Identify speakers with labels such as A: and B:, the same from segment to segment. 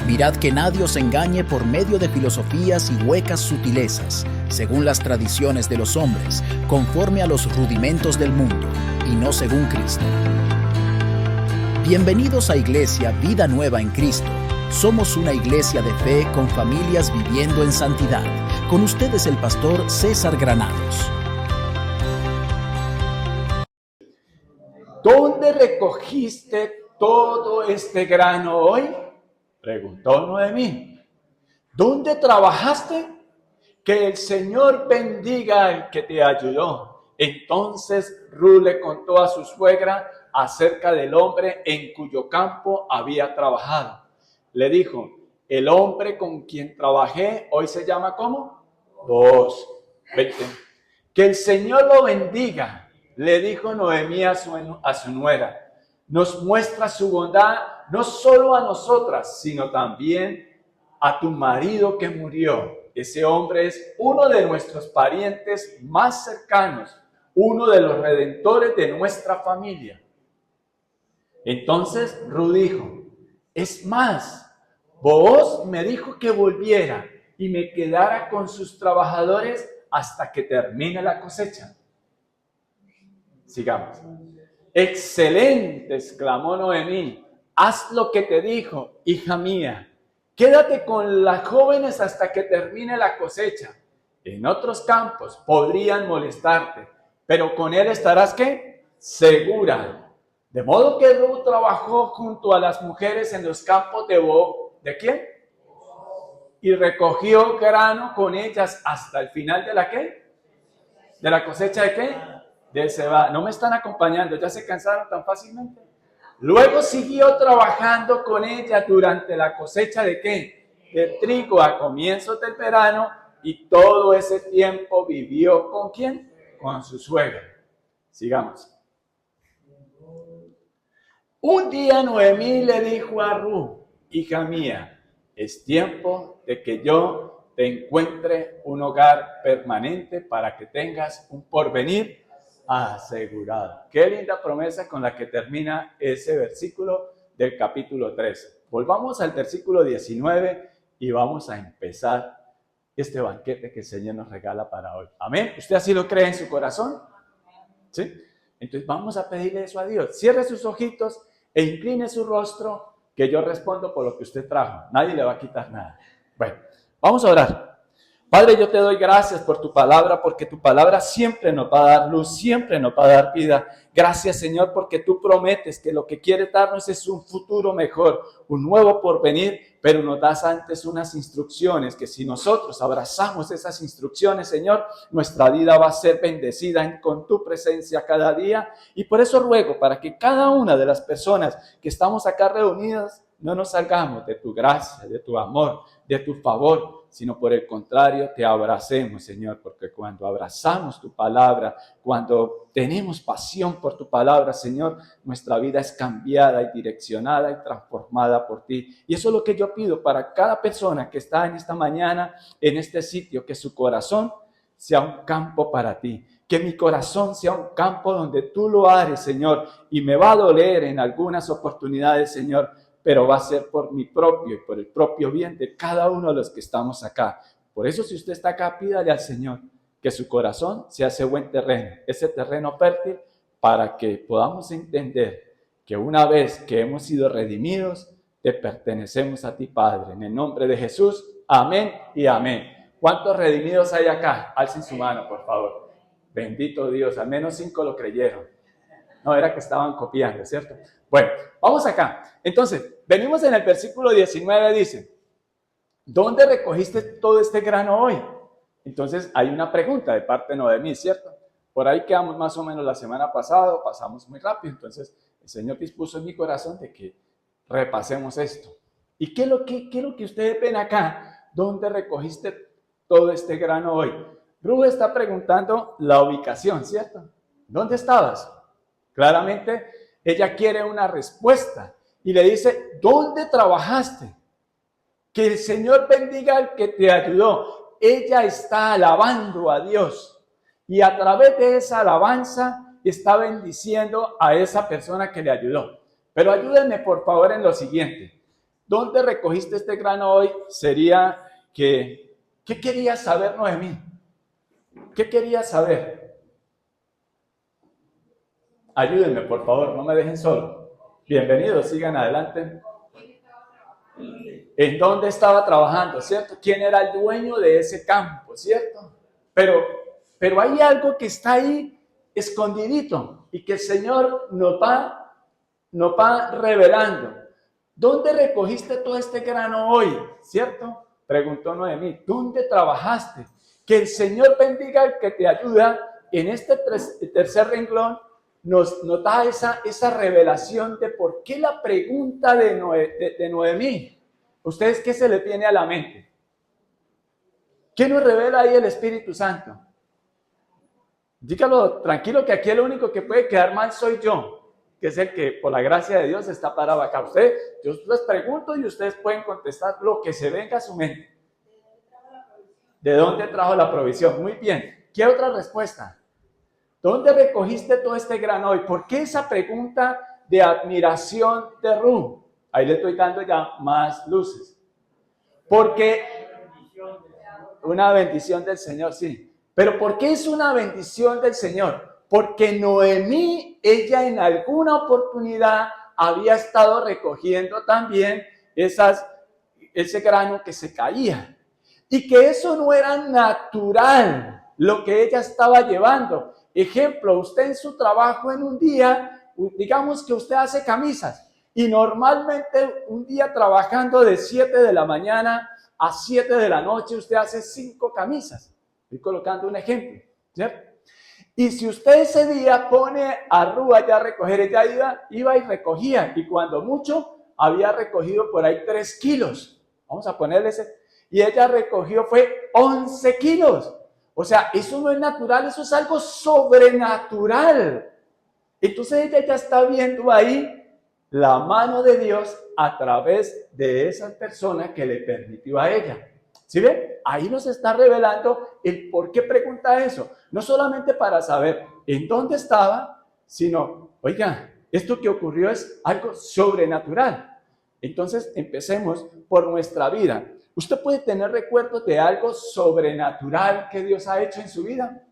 A: Mirad que nadie os engañe por medio de filosofías y huecas sutilezas, según las tradiciones de los hombres, conforme a los rudimentos del mundo, y no según Cristo. Bienvenidos a Iglesia Vida Nueva en Cristo. Somos una iglesia de fe con familias viviendo en santidad. Con ustedes el pastor César Granados.
B: ¿Dónde recogiste todo este grano hoy?, preguntó Noemí. ¿Dónde trabajaste? Que el Señor bendiga al que te ayudó. Entonces Ruth le contó a su suegra acerca del hombre en cuyo campo había trabajado. Le dijo: el hombre con quien trabajé hoy se llama ¿cómo? Boaz. Que el Señor lo bendiga, le dijo Noemí a su nuera. Nos muestra su bondad no solo a nosotras, sino también a tu marido que murió. Ese hombre es uno de nuestros parientes más cercanos, uno de los redentores de nuestra familia. Entonces Ruth dijo: es más, Boaz me dijo que volviera y me quedara con sus trabajadores hasta que termine la cosecha. Sigamos. Excelente, exclamó Noemí. Haz lo que te dijo, hija mía. Quédate con las jóvenes hasta que termine la cosecha. En otros campos podrían molestarte, pero con él estarás, ¿qué? Segura. De modo que Ruth trabajó junto a las mujeres en los campos de Boaz. ¿De quién? Y recogió grano con ellas hasta el final de la ¿qué? ¿De la cosecha de qué? De cebada. No me están acompañando, ¿ya se cansaron tan fácilmente? Luego siguió trabajando con ella durante la cosecha de ¿qué? De trigo a comienzos del verano, y todo ese tiempo vivió ¿con quién? Con su suegra. Sigamos. Un día Noemí le dijo a Ruth: hija mía, es tiempo de que yo te encuentre un hogar permanente para que tengas un porvenir asegurado. Qué linda promesa con la que termina ese versículo del capítulo 13. Volvamos al versículo 19 y vamos a empezar este banquete que el Señor nos regala para hoy. Amén. ¿Usted así lo cree en su corazón? ¿Sí? Entonces vamos a pedirle eso a Dios. Cierre sus ojitos e incline su rostro, que yo respondo por lo que usted trajo. Nadie le va a quitar nada. Bueno, vamos a orar. Padre, yo te doy gracias por tu palabra, porque tu palabra siempre nos va a dar luz, siempre nos va a dar vida. Gracias, Señor, porque tú prometes que lo que quieres darnos es un futuro mejor, un nuevo porvenir, pero nos das antes unas instrucciones que si nosotros abrazamos esas instrucciones, Señor, nuestra vida va a ser bendecida con tu presencia cada día. Y por eso ruego para que cada una de las personas que estamos acá reunidas no nos salgamos de tu gracia, de tu amor, de tu favor, sino por el contrario, te abracemos, Señor, porque cuando abrazamos tu palabra, cuando tenemos pasión por tu palabra, Señor, nuestra vida es cambiada y direccionada y transformada por ti. Y eso es lo que yo pido para cada persona que está en esta mañana, en este sitio, que su corazón sea un campo para ti. Que mi corazón sea un campo donde tú lo hares, Señor, y me va a doler en algunas oportunidades, Señor, pero va a ser por mi propio y por el propio bien de cada uno de los que estamos acá. Por eso, si usted está acá, pídale al Señor que su corazón sea ese buen terreno, ese terreno fértil, para que podamos entender que una vez que hemos sido redimidos, te pertenecemos a ti, Padre. En el nombre de Jesús, amén y amén. ¿Cuántos redimidos hay acá? Alcen su mano, por favor. Bendito Dios, al menos 5 lo creyeron. No, era que estaban copiando, ¿cierto? Bueno, vamos acá. Entonces, venimos en el versículo 19, dice: ¿dónde recogiste todo este grano hoy? Entonces, hay una pregunta de parte de Noemí, ¿cierto? Por ahí quedamos más o menos la semana pasada, pasamos muy rápido. Entonces, el Señor dispuso en mi corazón de que repasemos esto. ¿Y qué es lo que ustedes ven acá? ¿Dónde recogiste todo este grano hoy? Ruth está preguntando la ubicación, ¿cierto? ¿Dónde estabas? Claramente, ella quiere una respuesta y le dice: ¿dónde trabajaste? Que el Señor bendiga al que te ayudó. Ella está alabando a Dios y a través de esa alabanza está bendiciendo a esa persona que le ayudó. Pero ayúdenme por favor en lo siguiente. ¿dónde recogiste este grano hoy? Sería que, ¿qué quería saber Noemí? ¿Qué quería saber? Ayúdenme, por favor, no me dejen solo. Bienvenidos, sigan adelante. ¿En dónde estaba trabajando, cierto? ¿Quién era el dueño de ese campo, cierto? Pero hay algo que está ahí escondidito y que el Señor nos va revelando. ¿Dónde recogiste todo este grano hoy? ¿Cierto? Preguntó Noemí. ¿Dónde trabajaste? Que el Señor bendiga al que te ayuda en este tercer renglón. Nos da esa revelación de por qué la pregunta de Noemí. ¿Ustedes qué se les viene a la mente? ¿Qué nos revela ahí el Espíritu Santo? Dígalo tranquilo, que aquí el único que puede quedar mal soy yo, que es el que por la gracia de Dios está parado acá. Yo les pregunto y ustedes pueden contestar lo que se venga a su mente. ¿De dónde trajo la provisión? Muy bien. ¿Qué otra respuesta? ¿Dónde recogiste todo este grano hoy? ¿Por qué esa pregunta de admiración de Ruth? Ahí le estoy dando ya más luces. Porque una bendición del Señor, sí. Pero ¿por qué es una bendición del Señor? Porque Noemí, ella en alguna oportunidad había estado recogiendo también ese grano que se caía. Y que eso no era natural lo que ella estaba llevando. Ejemplo, usted en su trabajo en un día, digamos que usted hace camisas. Y normalmente un día trabajando de 7 de la mañana a 7 de la noche, usted hace 5 camisas. Estoy colocando un ejemplo, ¿cierto? Y si usted ese día pone a Ruth allá a recoger, ella iba y recogía. Y cuando mucho, había recogido por ahí 3 kilos. Vamos a ponerle ese. Y ella recogió fue 11 kilos. O sea, eso no es natural, eso es algo sobrenatural. Entonces ella ya está viendo ahí la mano de Dios a través de esa persona que le permitió a ella. ¿Sí ven? Ahí nos está revelando el por qué pregunta eso. No solamente para saber en dónde estaba, sino, oiga, esto que ocurrió es algo sobrenatural. Entonces, empecemos por nuestra vida. ¿Usted puede tener recuerdos de algo sobrenatural que Dios ha hecho en su vida?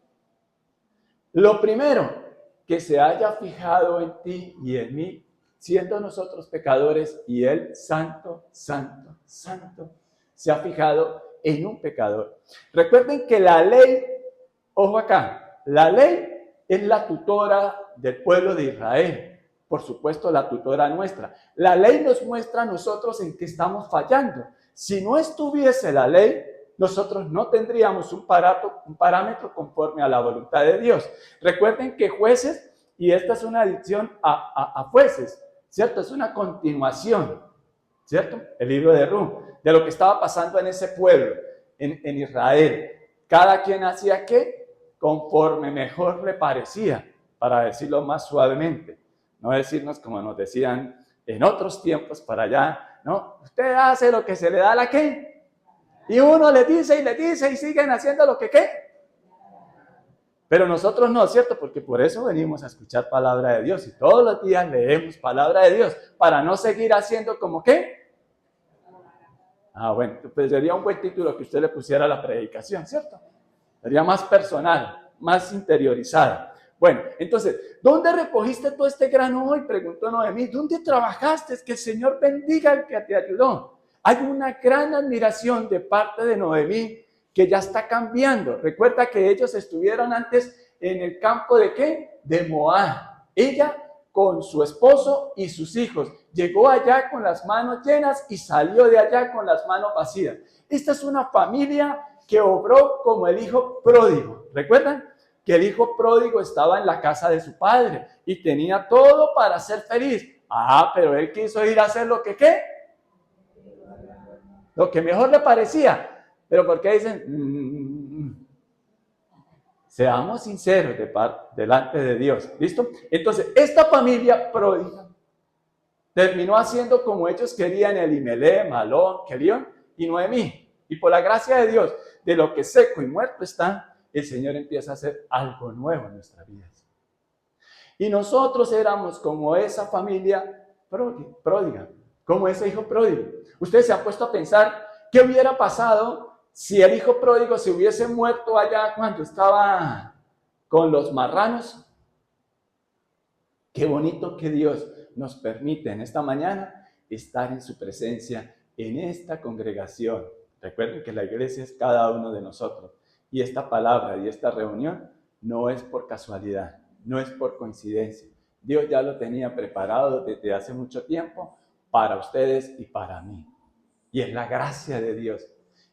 B: Lo primero, que se haya fijado en ti y en mí, siendo nosotros pecadores y Él santo, santo, santo, se ha fijado en un pecador. Recuerden que la ley, ojo acá, la ley es la tutora del pueblo de Israel, por supuesto la tutora nuestra. La ley nos muestra a nosotros en qué estamos fallando. Si no estuviese la ley, nosotros no tendríamos un parámetro conforme a la voluntad de Dios. Recuerden que Jueces, y esta es una adición a Jueces, ¿cierto? Es una continuación, ¿cierto? El libro de Ruth, de lo que estaba pasando en ese pueblo, en Israel. Cada quien hacía ¿qué? Conforme mejor le parecía, para decirlo más suavemente. No decirnos como nos decían en otros tiempos para allá, ¿no? Usted hace lo que se le da la ¿qué? Y uno le dice y siguen haciendo lo que ¿qué? Pero nosotros no, ¿cierto? Porque por eso venimos a escuchar palabra de Dios y todos los días leemos palabra de Dios para no seguir haciendo como ¿qué? Bueno, pues sería un buen título que usted le pusiera a la predicación, ¿cierto? Sería más personal, más interiorizada. Bueno, entonces, ¿dónde recogiste todo este grano hoy? Preguntó Noemí. ¿Dónde trabajaste? Que el Señor bendiga al que te ayudó. Hay una gran admiración de parte de Noemí que ya está cambiando. Recuerda que ellos estuvieron antes en el campo de ¿qué? De Moab. Ella con su esposo y sus hijos. Llegó allá con las manos llenas y salió de allá con las manos vacías. Esta es una familia que obró como el hijo pródigo. ¿Recuerdan? Que el hijo pródigo estaba en la casa de su padre y tenía todo para ser feliz. Pero él quiso ir a hacer lo que ¿qué? Lo que mejor le parecía. Pero ¿por qué dicen? Seamos sinceros delante de Dios. ¿Listo? Entonces, esta familia pródiga terminó haciendo como ellos querían, Elimelech, Malón, Kelión y Noemí. Y por la gracia de Dios, de lo que seco y muerto está, el Señor empieza a hacer algo nuevo en nuestras vidas. Y nosotros éramos como esa familia pródiga. como ese hijo pródigo. Ustedes se han puesto a pensar qué hubiera pasado si el hijo pródigo se hubiese muerto allá cuando estaba con los marranos. Qué bonito que Dios nos permite en esta mañana estar en su presencia, en esta congregación. Recuerden que la iglesia es cada uno de nosotros. Y esta palabra y esta reunión no es por casualidad, no es por coincidencia. Dios ya lo tenía preparado desde hace mucho tiempo para ustedes y para mí. Y es la gracia de Dios.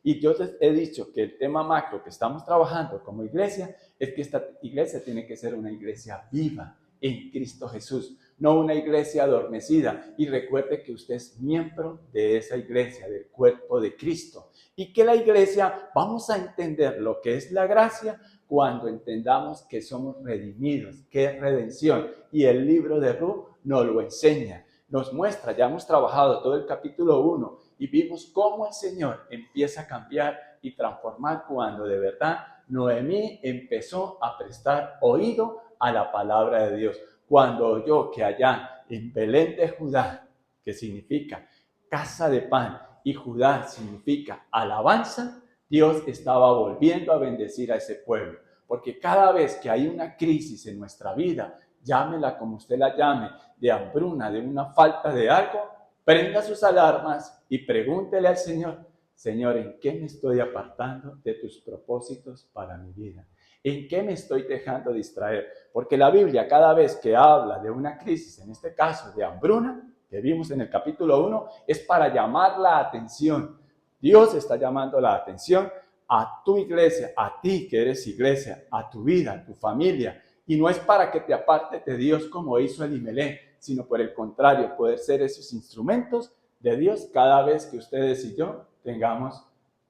B: Y yo les he dicho que el tema macro que estamos trabajando como iglesia es que esta iglesia tiene que ser una iglesia viva en Cristo Jesús, no una iglesia adormecida. Y recuerde que usted es miembro de esa iglesia, del cuerpo de Cristo. Y que la iglesia, vamos a entender lo que es la gracia cuando entendamos que somos redimidos, que es redención. Y el libro de Ruth nos lo enseña, nos muestra, ya hemos trabajado todo el capítulo 1 y vimos cómo el Señor empieza a cambiar y transformar cuando de verdad Noemí empezó a prestar oído a la palabra de Dios. Cuando oyó que allá en Belén de Judá, que significa casa de pan, y Judá significa alabanza, Dios estaba volviendo a bendecir a ese pueblo. Porque cada vez que hay una crisis en nuestra vida, llámela como usted la llame, de hambruna, de una falta de algo, prenda sus alarmas y pregúntele al Señor: Señor, ¿en qué me estoy apartando de tus propósitos para mi vida? ¿En qué me estoy dejando distraer? Porque la Biblia, cada vez que habla de una crisis, en este caso de hambruna, que vimos en el capítulo 1, es para llamar la atención. Dios está llamando la atención a tu iglesia, a ti que eres iglesia, a tu vida, a tu familia. Y no es para que te apartes de Dios como hizo Elimelech, sino por el contrario, poder ser esos instrumentos de Dios cada vez que ustedes y yo tengamos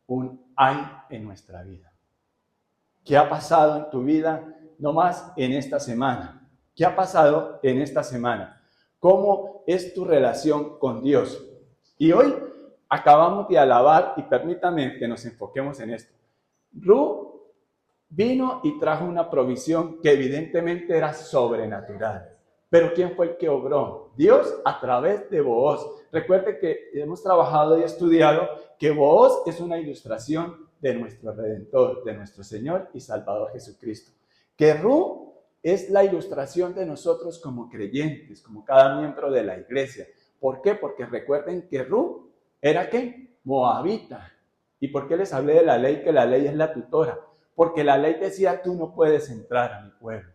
B: un ay en nuestra vida. ¿Qué ha pasado en tu vida nomás en esta semana? ¿Qué ha pasado en esta semana? ¿Cómo es tu relación con Dios? Y hoy acabamos de alabar, y permítame que nos enfoquemos en esto. Ruth vino y trajo una provisión que evidentemente era sobrenatural. Pero ¿quién fue el que obró? Dios a través de Booz. Recuerde que hemos trabajado y estudiado que Booz es una ilustración de nuestro Redentor, de nuestro Señor y Salvador Jesucristo. Que Ruth es la ilustración de nosotros como creyentes, como cada miembro de la iglesia. ¿Por qué? Porque recuerden que Ruth era ¿qué? Moabita. ¿Y por qué les hablé de la ley? Que la ley es la tutora. Porque la ley decía: tú no puedes entrar a mi pueblo.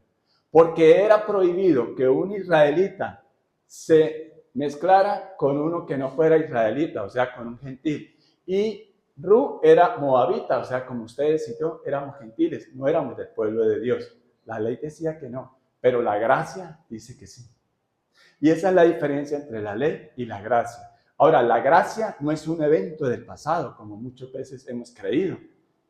B: Porque era prohibido que un israelita se mezclara con uno que no fuera israelita, o sea, con un gentil. Y Ruth era moabita, o sea, como ustedes y yo éramos gentiles, no éramos del pueblo de Dios. La ley decía que no, pero la gracia dice que sí. Y esa es la diferencia entre la ley y la gracia. Ahora, la gracia no es un evento del pasado, como muchas veces hemos creído,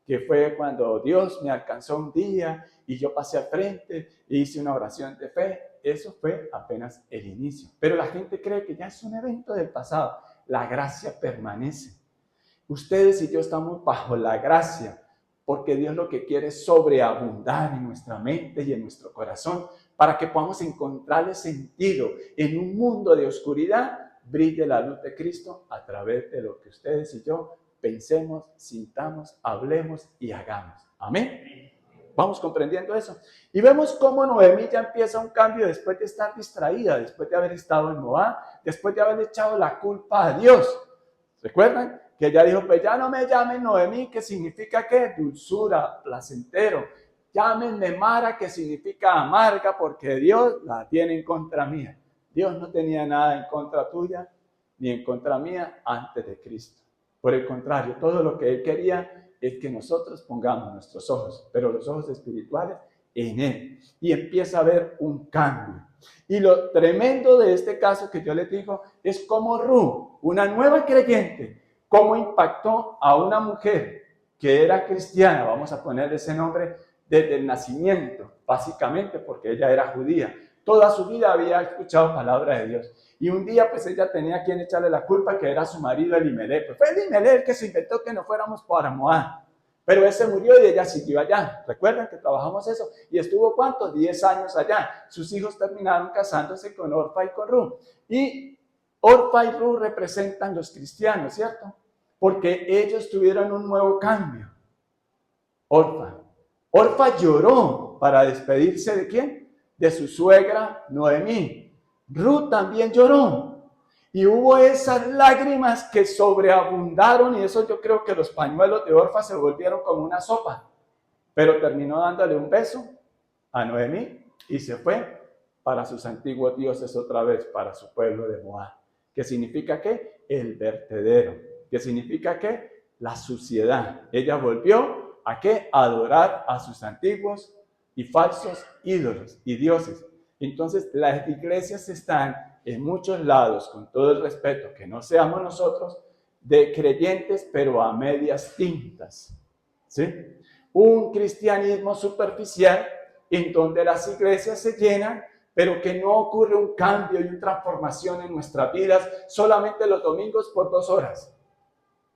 B: que fue cuando Dios me alcanzó un día y yo pasé al frente e hice una oración de fe. Eso fue apenas el inicio. Pero la gente cree que ya es un evento del pasado. La gracia permanece. Ustedes y yo estamos bajo la gracia, porque Dios lo que quiere es sobreabundar en nuestra mente y en nuestro corazón, para que podamos encontrarle sentido en un mundo de oscuridad. Brille la luz de Cristo a través de lo que ustedes y yo pensemos, sintamos, hablemos y hagamos. Amén. Vamos comprendiendo eso. Y vemos cómo Noemí ya empieza un cambio después de estar distraída, después de haber estado en Moab, después de haber echado la culpa a Dios. ¿Recuerdan? Que ella dijo: pues ya no me llamen Noemí, que significa ¿qué? Dulzura, placentero. Llámenme Mara, que significa amarga, porque Dios la tiene en contra mía. Dios no tenía nada en contra tuya, ni en contra mía antes de Cristo. Por el contrario, todo lo que Él quería es que nosotros pongamos nuestros ojos, pero los ojos espirituales, en Él. Y empieza a haber un cambio. Y lo tremendo de este caso que yo les digo es cómo Ruth, una nueva creyente, cómo impactó a una mujer que era cristiana, vamos a ponerle ese nombre, desde el nacimiento, básicamente porque ella era judía. Toda su vida había escuchado palabra de Dios. Y un día pues ella tenía a quien echarle la culpa, que era su marido Elimelech. Pues fue Elimelech el que se inventó que no fuéramos para Moab. Pero él se murió y ella siguió allá. ¿Recuerdan que trabajamos eso? Y estuvo ¿cuántos? 10 años allá. Sus hijos terminaron casándose con Orfa y con Ruth. Y Orfa y Ruth representan los cristianos, ¿cierto? Porque ellos tuvieron un nuevo cambio. Orfa lloró para despedirse ¿de quién? De su suegra Noemí. Ruth también lloró. Y hubo esas lágrimas que sobreabundaron, y eso yo creo que los pañuelos de Orfa se volvieron como una sopa. Pero terminó dándole un beso a Noemí y se fue para sus antiguos dioses otra vez, para su pueblo de Moab. ¿Qué significa qué? El vertedero. ¿Qué significa qué? La suciedad. Ella volvió ¿a qué? A adorar a sus antiguos y falsos ídolos y dioses. Entonces las iglesias están en muchos lados, con todo el respeto, que no seamos nosotros, de creyentes, pero a medias tintas, ¿sí? Un cristianismo superficial en donde las iglesias se llenan, pero que no ocurre un cambio y una transformación en nuestras vidas solamente los domingos por 2 horas,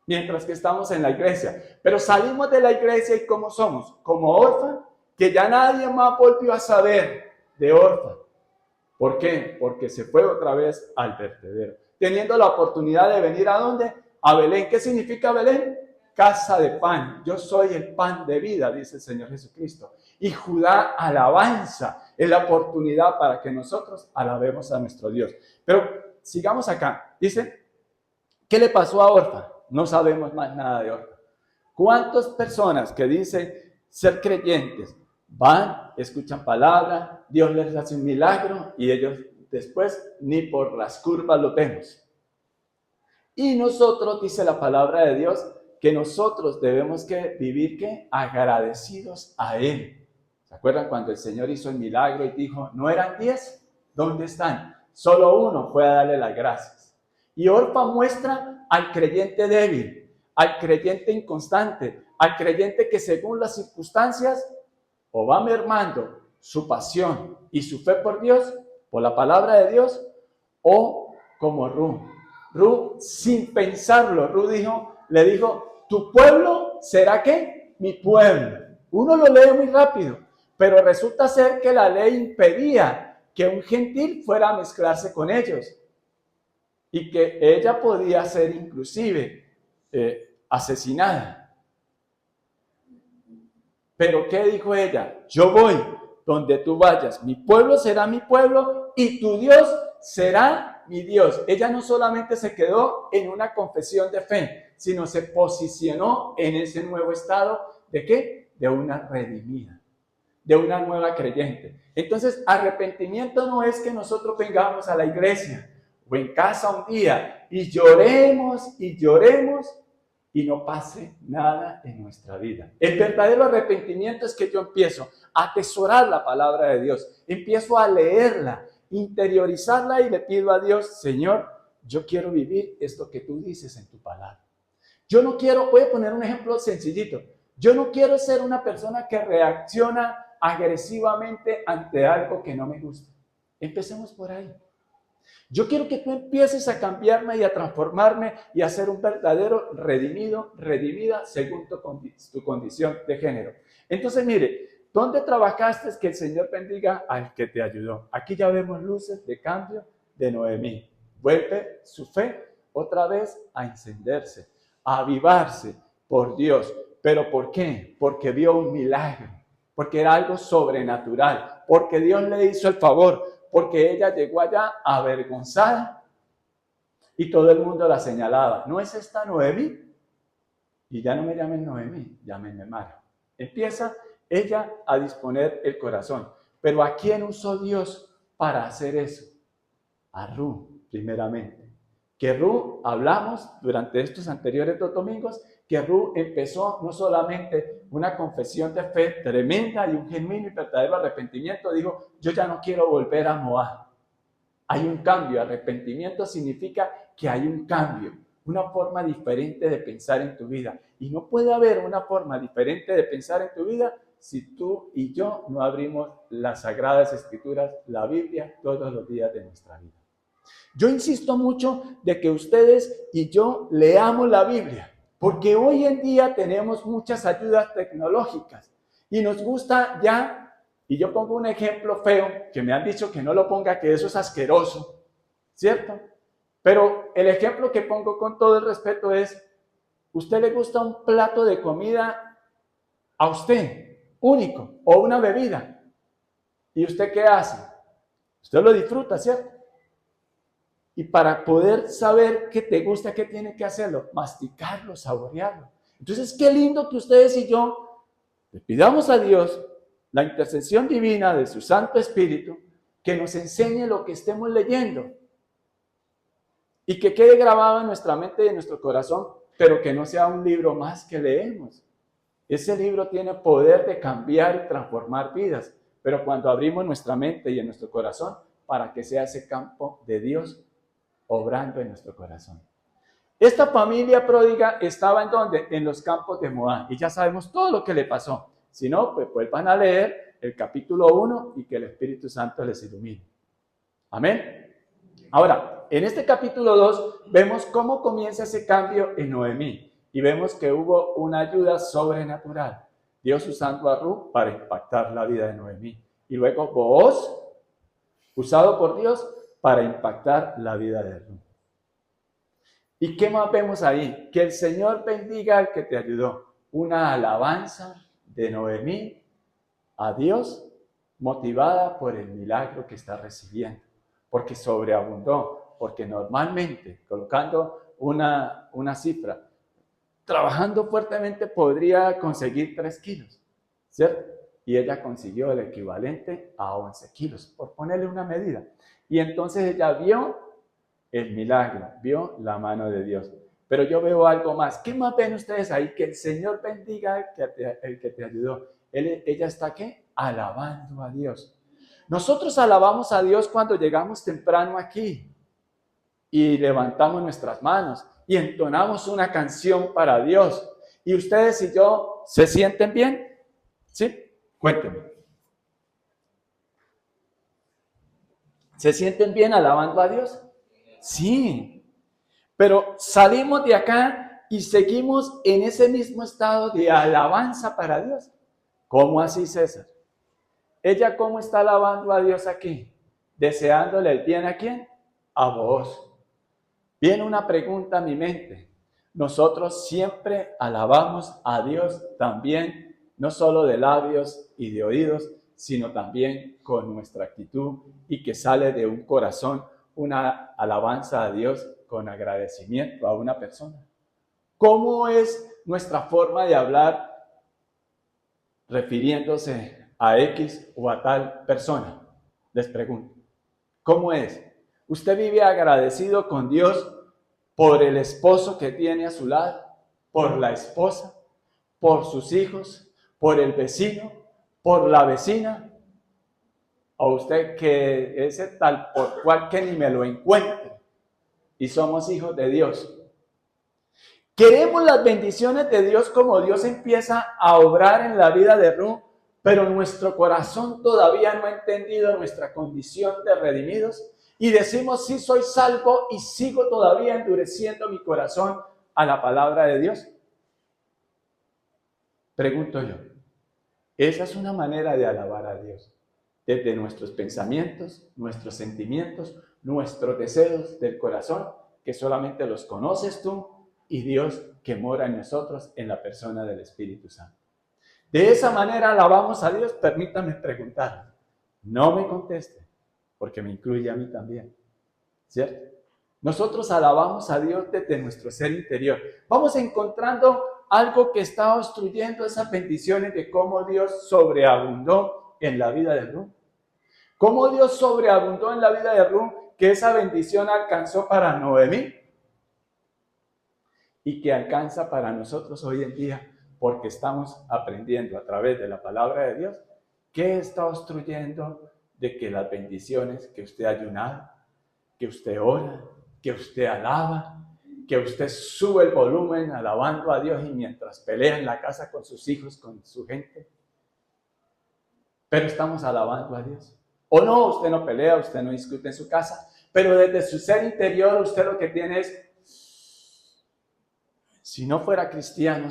B: mientras que estamos en la iglesia. Pero salimos de la iglesia y ¿cómo somos? Como Orfa, que ya nadie más volvió a saber de Orfa. ¿Por qué? Porque se fue otra vez al vertedero, teniendo la oportunidad de venir ¿a dónde? A Belén. ¿Qué significa Belén? Casa de pan. Yo soy el pan de vida, dice el Señor Jesucristo. Y Judá alabanza, es la oportunidad para que nosotros alabemos a nuestro Dios. Pero sigamos acá. Dice, ¿qué le pasó a Orfa? No sabemos más nada de Orfa. ¿Cuántas personas que dicen ser creyentes van, escuchan palabra, Dios les hace un milagro y ellos después ni por las curvas lo vemos? Y nosotros, dice la palabra de Dios, que nosotros debemos que vivir ¿qué? Agradecidos a Él. ¿Se acuerdan cuando el Señor hizo el milagro y dijo, ¿no eran 10? ¿Dónde están? Solo uno fue a darle las gracias. Y Orfa muestra al creyente débil, al creyente inconstante, al creyente que según las circunstancias o va mermando su pasión y su fe por Dios, por la palabra de Dios, o como Ruth. Ruth, sin pensarlo, Ruth le dijo, tu pueblo será ¿qué? Mi pueblo. Uno lo lee muy rápido, pero resulta ser que la ley impedía que un gentil fuera a mezclarse con ellos y que ella podía ser inclusive asesinada. Pero ¿qué dijo ella? Yo voy donde tú vayas, mi pueblo será mi pueblo y tu Dios será mi Dios. Ella no solamente se quedó en una confesión de fe, sino se posicionó en ese nuevo estado ¿de qué? De una redimida, de una nueva creyente. Entonces, arrepentimiento no es que nosotros vengamos a la iglesia o en casa un día y lloremos y no pase nada en nuestra vida. El verdadero arrepentimiento es que yo empiezo a atesorar la palabra de Dios, empiezo a leerla, interiorizarla y le pido a Dios, Señor, yo quiero vivir esto que tú dices en tu palabra. Yo no quiero, voy a poner un ejemplo sencillito, yo no quiero ser una persona que reacciona agresivamente ante algo que no me gusta. Empecemos por ahí. Yo quiero que tú empieces a cambiarme y a transformarme y a ser un verdadero redimida según tu condición de género. Entonces, mire, ¿dónde trabajaste? Que el Señor bendiga al que te ayudó. Aquí ya vemos luces de cambio de Noemí. Vuelve su fe otra vez a encenderse, a avivarse por Dios. ¿Pero por qué? Porque vio un milagro, porque era algo sobrenatural, porque Dios le hizo el favor, porque ella llegó allá avergonzada y todo el mundo la señalaba. ¿No es esta Noemí? Y ya no me llamen Noemí, llámenme Mara. Empieza ella a disponer el corazón. Pero ¿a quién usó Dios para hacer eso? A Ruth, primeramente. Que Ruth, hablamos durante estos anteriores 2 domingos, que Ruth empezó no solamente una confesión de fe tremenda y un genuino y verdadero arrepentimiento, dijo, yo ya no quiero volver a Moab. Hay un cambio, arrepentimiento significa que hay un cambio, una forma diferente de pensar en tu vida. Y no puede haber una forma diferente de pensar en tu vida si tú y yo no abrimos las Sagradas Escrituras, la Biblia, todos los días de nuestra vida. Yo insisto mucho de que ustedes y yo leamos la Biblia, porque hoy en día tenemos muchas ayudas tecnológicas y nos gusta ya, y yo pongo un ejemplo feo, que me han dicho que no lo ponga, que eso es asqueroso, ¿cierto? Pero el ejemplo que pongo con todo el respeto es, ¿usted le gusta un plato de comida a usted, único, o una bebida? ¿Y usted qué hace? Usted lo disfruta, ¿cierto? Y para poder saber qué te gusta, ¿qué tiene que hacerlo? Masticarlo, saborearlo. Entonces, qué lindo que ustedes y yo le pidamos a Dios la intercesión divina de su Santo Espíritu, que nos enseñe lo que estemos leyendo y que quede grabado en nuestra mente y en nuestro corazón, pero que no sea un libro más que leemos. Ese libro tiene poder de cambiar y transformar vidas, pero cuando abrimos nuestra mente y en nuestro corazón, para que sea ese campo de Dios obrando en nuestro corazón. Esta familia pródiga estaba ¿en dónde? En los campos de Moab, y ya sabemos todo lo que le pasó. Si no, pues vuelvan a leer el capítulo 1 y que el Espíritu Santo les ilumine. Amén. Ahora, en este capítulo 2 vemos cómo comienza ese cambio en Noemí y vemos que hubo una ayuda sobrenatural. Dios usando a Ruth para impactar la vida de Noemí. Y luego Booz, usado por Dios para impactar la vida de Ruth. ¿Y qué más vemos ahí? Que el Señor bendiga al que te ayudó. Una alabanza de Noemí a Dios motivada por el milagro que está recibiendo. Porque sobreabundó, porque normalmente, colocando una cifra, trabajando fuertemente podría conseguir 3 kilos, ¿cierto? Y ella consiguió el equivalente a 11 kilos, por ponerle una medida. Y entonces ella vio el milagro, vio la mano de Dios. Pero yo veo algo más. ¿Qué más ven ustedes ahí? Que el Señor bendiga el que te ayudó. Ella está, ¿qué? Alabando a Dios. Nosotros alabamos a Dios cuando llegamos temprano aquí y levantamos nuestras manos y entonamos una canción para Dios. ¿Y ustedes y yo se sienten bien? ¿Sí? Cuéntenme. ¿Se sienten bien alabando a Dios? Sí. Pero salimos de acá y seguimos en ese mismo estado de alabanza para Dios. ¿Cómo así, César? ¿Ella cómo está alabando a Dios aquí? ¿Deseándole el bien a quién? A vos. Viene una pregunta a mi mente. Nosotros siempre alabamos a Dios también, no solo de labios y de oídos, sino también con nuestra actitud y que sale de un corazón una alabanza a Dios con agradecimiento a una persona. ¿Cómo es nuestra forma de hablar refiriéndose a X o a tal persona? Les pregunto, ¿cómo es? ¿Usted vive agradecido con Dios por el esposo que tiene a su lado, por la esposa, por sus hijos, por el vecino, por la vecina? ¿O usted que ese tal por cual que ni me lo encuentre y somos hijos de Dios? Queremos las bendiciones de Dios como Dios empieza a obrar en la vida de Ruth, pero nuestro corazón todavía no ha entendido nuestra condición de redimidos y decimos, sí soy salvo y sigo todavía endureciendo mi corazón a la palabra de Dios. Pregunto yo, esa es una manera de alabar a Dios, desde nuestros pensamientos, nuestros sentimientos, nuestros deseos del corazón, que solamente los conoces tú y Dios que mora en nosotros en la persona del Espíritu Santo. De esa manera alabamos a Dios. Permítame preguntar, no me conteste, porque me incluye a mí también, ¿cierto? Nosotros alabamos a Dios desde nuestro ser interior. Vamos encontrando algo que está obstruyendo esas bendiciones de cómo Dios sobreabundó en la vida de Ruth. Cómo Dios sobreabundó en la vida de Ruth, que esa bendición alcanzó para Noemí y que alcanza para nosotros hoy en día, porque estamos aprendiendo a través de la palabra de Dios qué está obstruyendo de que las bendiciones que usted ha ayunado, que usted ora, que usted alaba, que usted sube el volumen alabando a Dios y mientras pelea en la casa con sus hijos, con su gente, pero estamos alabando a Dios. O no, usted no pelea, usted no discute en su casa, pero desde su ser interior usted lo que tiene es, si no fuera cristiano,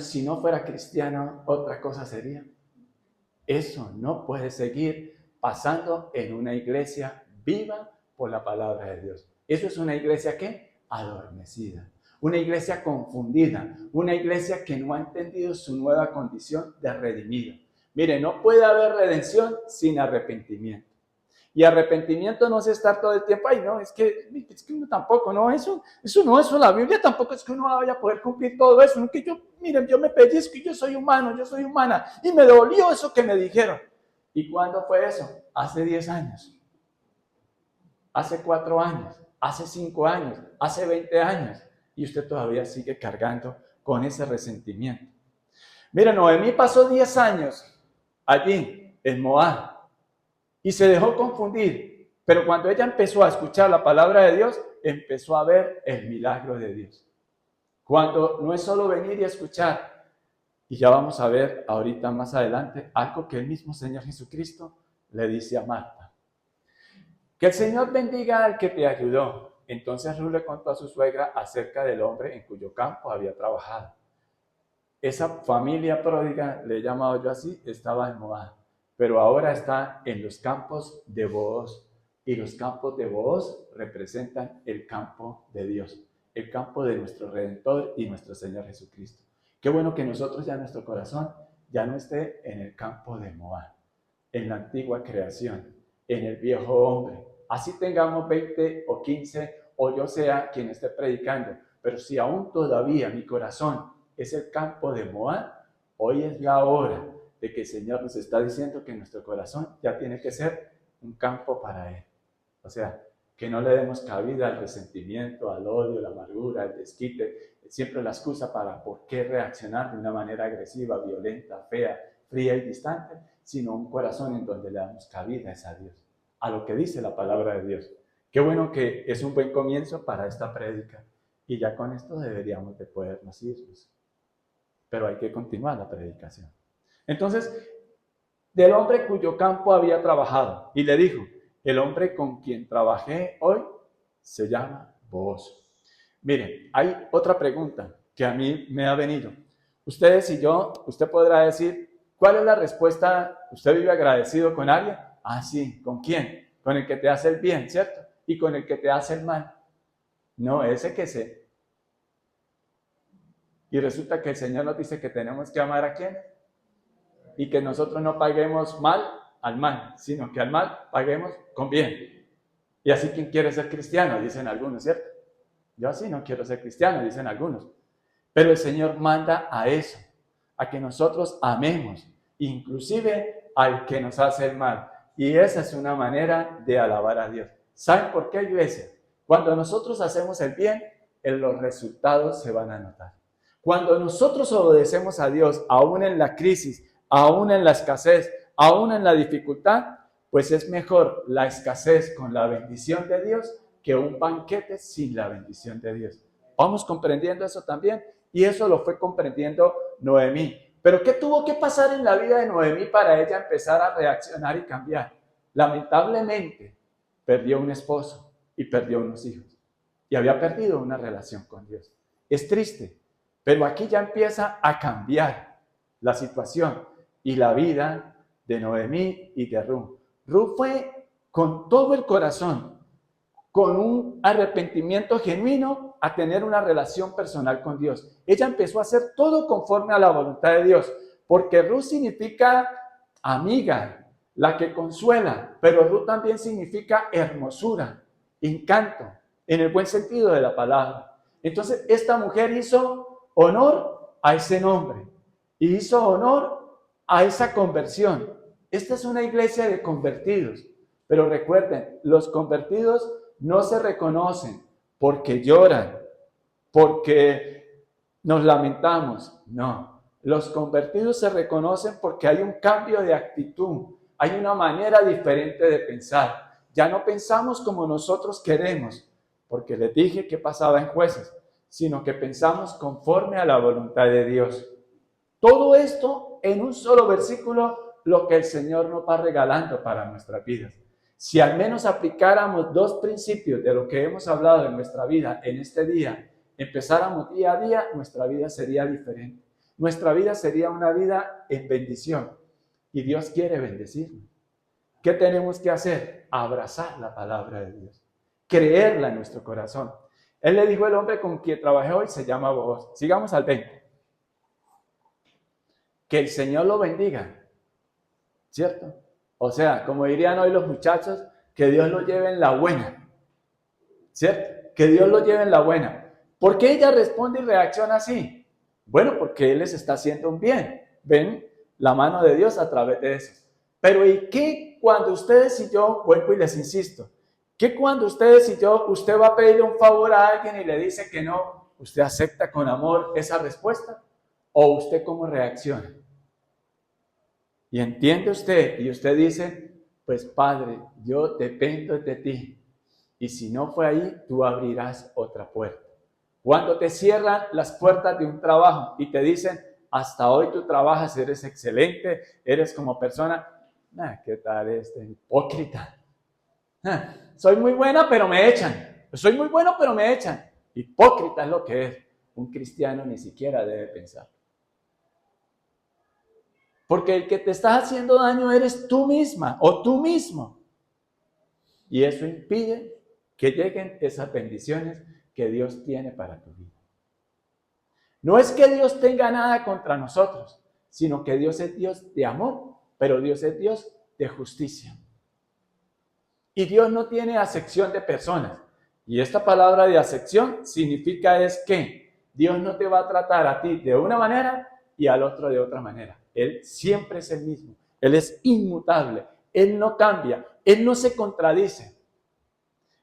B: otra cosa sería. Eso no puede seguir pasando en una iglesia viva por la palabra de Dios. Eso es una iglesia, ¿qué? adormecida, una iglesia confundida, una iglesia que no ha entendido su nueva condición de redimido. Mire, no puede haber redención sin arrepentimiento. Y arrepentimiento no es estar todo el tiempo, ay, no, es que uno tampoco, no, eso no, eso la Biblia tampoco es que uno vaya a poder cumplir todo eso, no, que miren, yo me pellizco y yo soy humano, yo soy humana, y me dolió eso que me dijeron. ¿Y cuándo fue eso? Hace 10 años, hace 4 años, hace 5 años, hace 20 años, y usted todavía sigue cargando con ese resentimiento. Mira, Noemí pasó 10 años allí, en Moab, y se dejó confundir, pero cuando ella empezó a escuchar la palabra de Dios, empezó a ver el milagro de Dios. Cuando no es solo venir y escuchar, y ya vamos a ver ahorita más adelante algo que el mismo Señor Jesucristo le dice a Marta. Que el Señor bendiga al que te ayudó. Entonces Ruth le contó a su suegra acerca del hombre en cuyo campo había trabajado. Esa familia pródiga, le he llamado yo así, estaba en Moab, pero ahora está en los campos de Booz. Y los campos de Booz representan el campo de Dios, el campo de nuestro Redentor y nuestro Señor Jesucristo. Qué bueno que nosotros ya nuestro corazón ya no esté en el campo de Moab, en la antigua creación, en el viejo hombre. Así tengamos 20 o 15 o yo sea quien esté predicando, pero si aún todavía mi corazón es el campo de Moab, hoy es la hora de que el Señor nos está diciendo que nuestro corazón ya tiene que ser un campo para Él. O sea, que no le demos cabida al resentimiento, al odio, la amargura, al desquite, siempre la excusa para por qué reaccionar de una manera agresiva, violenta, fea, fría y distante, sino un corazón en donde le damos cabida a Dios, a lo que dice la palabra de Dios. Qué bueno que es un buen comienzo para esta prédica y ya con esto deberíamos de podernos irnos. Pero hay que continuar la predicación. Entonces, del hombre cuyo campo había trabajado, y le dijo, el hombre con quien trabajé hoy se llama Booz. Miren, hay otra pregunta que a mí me ha venido. Ustedes y yo, usted podrá decir, ¿cuál es la respuesta? ¿Usted vive agradecido con alguien? Ah, sí, ¿con quién? Con el que te hace el bien, ¿cierto? Y con el que te hace el mal. No, ese que se... Y resulta que el Señor nos dice que tenemos que amar ¿a quién? Y que nosotros no paguemos mal al mal, sino que al mal paguemos con bien. Y así, ¿quién quiere ser cristiano? Dicen algunos, ¿cierto? Yo así no quiero ser cristiano, dicen algunos. Pero el Señor manda a eso, a que nosotros amemos, inclusive al que nos hace el mal. Y esa es una manera de alabar a Dios. ¿Saben por qué, iglesia? Cuando nosotros hacemos el bien, los resultados se van a notar. Cuando nosotros obedecemos a Dios, aún en la crisis, aún en la escasez, aún en la dificultad, pues es mejor la escasez con la bendición de Dios que un banquete sin la bendición de Dios. Vamos comprendiendo eso también, y eso lo fue comprendiendo Noemí. Pero ¿qué tuvo que pasar en la vida de Noemí para ella empezar a reaccionar y cambiar? Lamentablemente, perdió un esposo y perdió unos hijos. Y había perdido una relación con Dios. Es triste, pero aquí ya empieza a cambiar la situación y la vida de Noemí y de Ruth. Ruth fue con todo el corazón, con un arrepentimiento genuino, a tener una relación personal con Dios. Ella empezó a hacer todo conforme a la voluntad de Dios, porque Ruth significa amiga, la que consuela, pero Ruth también significa hermosura, encanto, en el buen sentido de la palabra. Entonces, esta mujer hizo honor a ese nombre y hizo honor a esa conversión. Esta es una iglesia de convertidos, pero recuerden, los convertidos no se reconocen porque lloran, porque nos lamentamos. No, los convertidos se reconocen porque hay un cambio de actitud, hay una manera diferente de pensar. Ya no pensamos como nosotros queremos, porque les dije que pasaba en Jueces, sino que pensamos conforme a la voluntad de Dios. Todo esto en un solo versículo, lo que el Señor nos va regalando para nuestras vidas. Si al menos aplicáramos 2 principios de lo que hemos hablado en nuestra vida en este día, empezáramos día a día, nuestra vida sería diferente. Nuestra vida sería una vida en bendición. Y Dios quiere bendecirnos. ¿Qué tenemos que hacer? Abrazar la palabra de Dios. Creerla en nuestro corazón. Él le dijo al hombre con quien trabajé hoy, se llama Booz. Sigamos al 20. Que el Señor lo bendiga, ¿cierto? O sea, como dirían hoy los muchachos, que Dios lo lleve en la buena, ¿cierto? Que Dios lo lleve en la buena. ¿Por qué ella responde y reacciona así? Bueno, porque Él les está haciendo un bien. Ven la mano de Dios a través de eso. Pero ¿y qué cuando ustedes y yo, vuelvo y les insisto, qué cuando ustedes y yo, usted va a pedirle un favor a alguien y le dice que no, usted acepta con amor esa respuesta? ¿O usted cómo reacciona? Y entiende usted, y usted dice, pues Padre, yo dependo de ti. Y si no fue ahí, tú abrirás otra puerta. Cuando te cierran las puertas de un trabajo y te dicen, hasta hoy tú trabajas, eres excelente, eres como persona, ¿qué tal este hipócrita? Soy muy buena, pero me echan. Soy muy bueno, pero me echan. Hipócrita es lo que es. Un cristiano ni siquiera debe pensar. Porque el que te está haciendo daño eres tú misma o tú mismo. Y eso impide que lleguen esas bendiciones que Dios tiene para tu vida. No es que Dios tenga nada contra nosotros, sino que Dios es Dios de amor, pero Dios es Dios de justicia. Y Dios no tiene acepción de personas. Y esta palabra de acepción significa es que Dios no te va a tratar a ti de una manera y al otro de otra manera. Él siempre es el mismo. Él es inmutable. Él no cambia. Él no se contradice.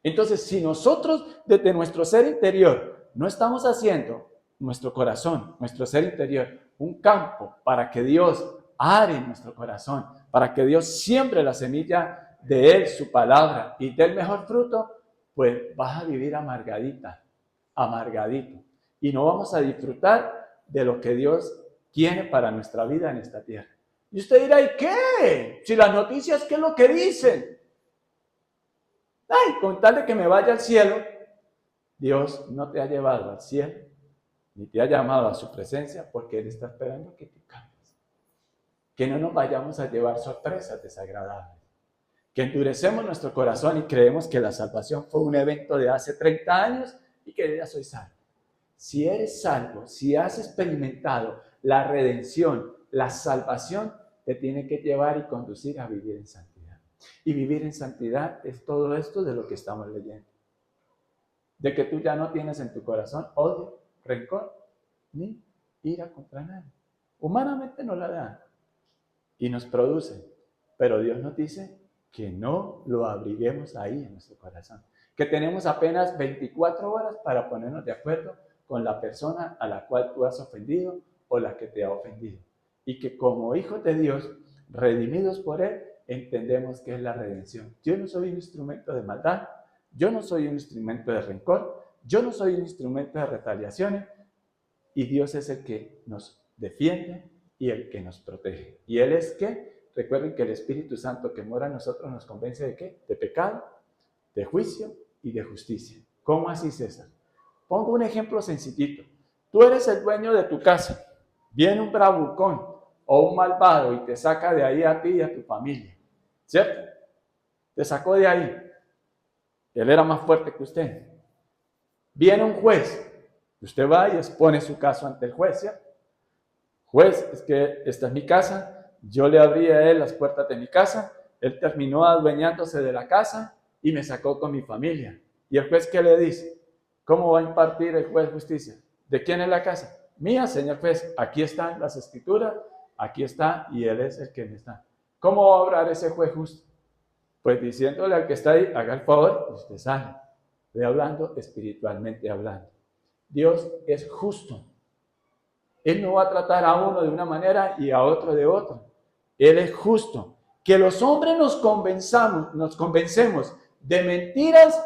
B: Entonces, si nosotros desde nuestro ser interior no estamos haciendo nuestro corazón, nuestro ser interior, un campo para que Dios are en nuestro corazón, para que Dios siembre la semilla de Él, su palabra, y dé el mejor fruto, pues vas a vivir amargadita, amargadito. Y no vamos a disfrutar de lo que Dios tiene para nuestra vida en esta tierra. Y usted dirá, ¿y qué? Si las noticias, ¿qué es lo que dicen? Ay, con tal de que me vaya al cielo, Dios no te ha llevado al cielo, ni te ha llamado a su presencia, porque Él está esperando que te cambies. Que no nos vayamos a llevar sorpresas desagradables. Que endurecemos nuestro corazón y creemos que la salvación fue un evento de hace 30 años y que ya soy salvo. Si eres salvo, si has experimentado la redención, la salvación, te tiene que llevar y conducir a vivir en santidad. Y vivir en santidad es todo esto de lo que estamos leyendo. De que tú ya no tienes en tu corazón odio, rencor, ni ira contra nadie. Humanamente no la dan y nos producen, pero Dios nos dice que no lo abriguemos ahí en nuestro corazón. Que tenemos apenas 24 horas para ponernos de acuerdo con la persona a la cual tú has ofendido o la que te ha ofendido. Y que como hijos de Dios, redimidos por Él, entendemos que es la redención. Yo no soy un instrumento de maldad, yo no soy un instrumento de rencor, yo no soy un instrumento de retaliaciones, y Dios es el que nos defiende y el que nos protege. Y Él es que, recuerden que el Espíritu Santo que mora en nosotros nos convence de ¿qué? De pecado, de juicio y de justicia. ¿Cómo así, César? Pongo un ejemplo sencillito. Tú eres el dueño de tu casa, viene un bravucón o un malvado y te saca de ahí a ti y a tu familia, ¿cierto? Te sacó de ahí. Él era más fuerte que usted. Viene un juez. Usted va y expone su caso ante el juez, ¿cierto? Juez, es que esta es mi casa. Yo le abrí a él las puertas de mi casa. Él terminó adueñándose de la casa y me sacó con mi familia. ¿Y el juez qué le dice? ¿Cómo va a impartir el juez justicia? ¿De quién es la casa? Mía, señor juez. Aquí están las escrituras. Aquí está y él es el que me está. ¿Cómo va a obrar ese juez justo? Pues diciéndole al que está ahí, haga el favor, usted sale. Estoy hablando espiritualmente hablando. Dios es justo. Él no va a tratar a uno de una manera y a otro de otra. Él es justo. Que los hombres nos convencemos de mentiras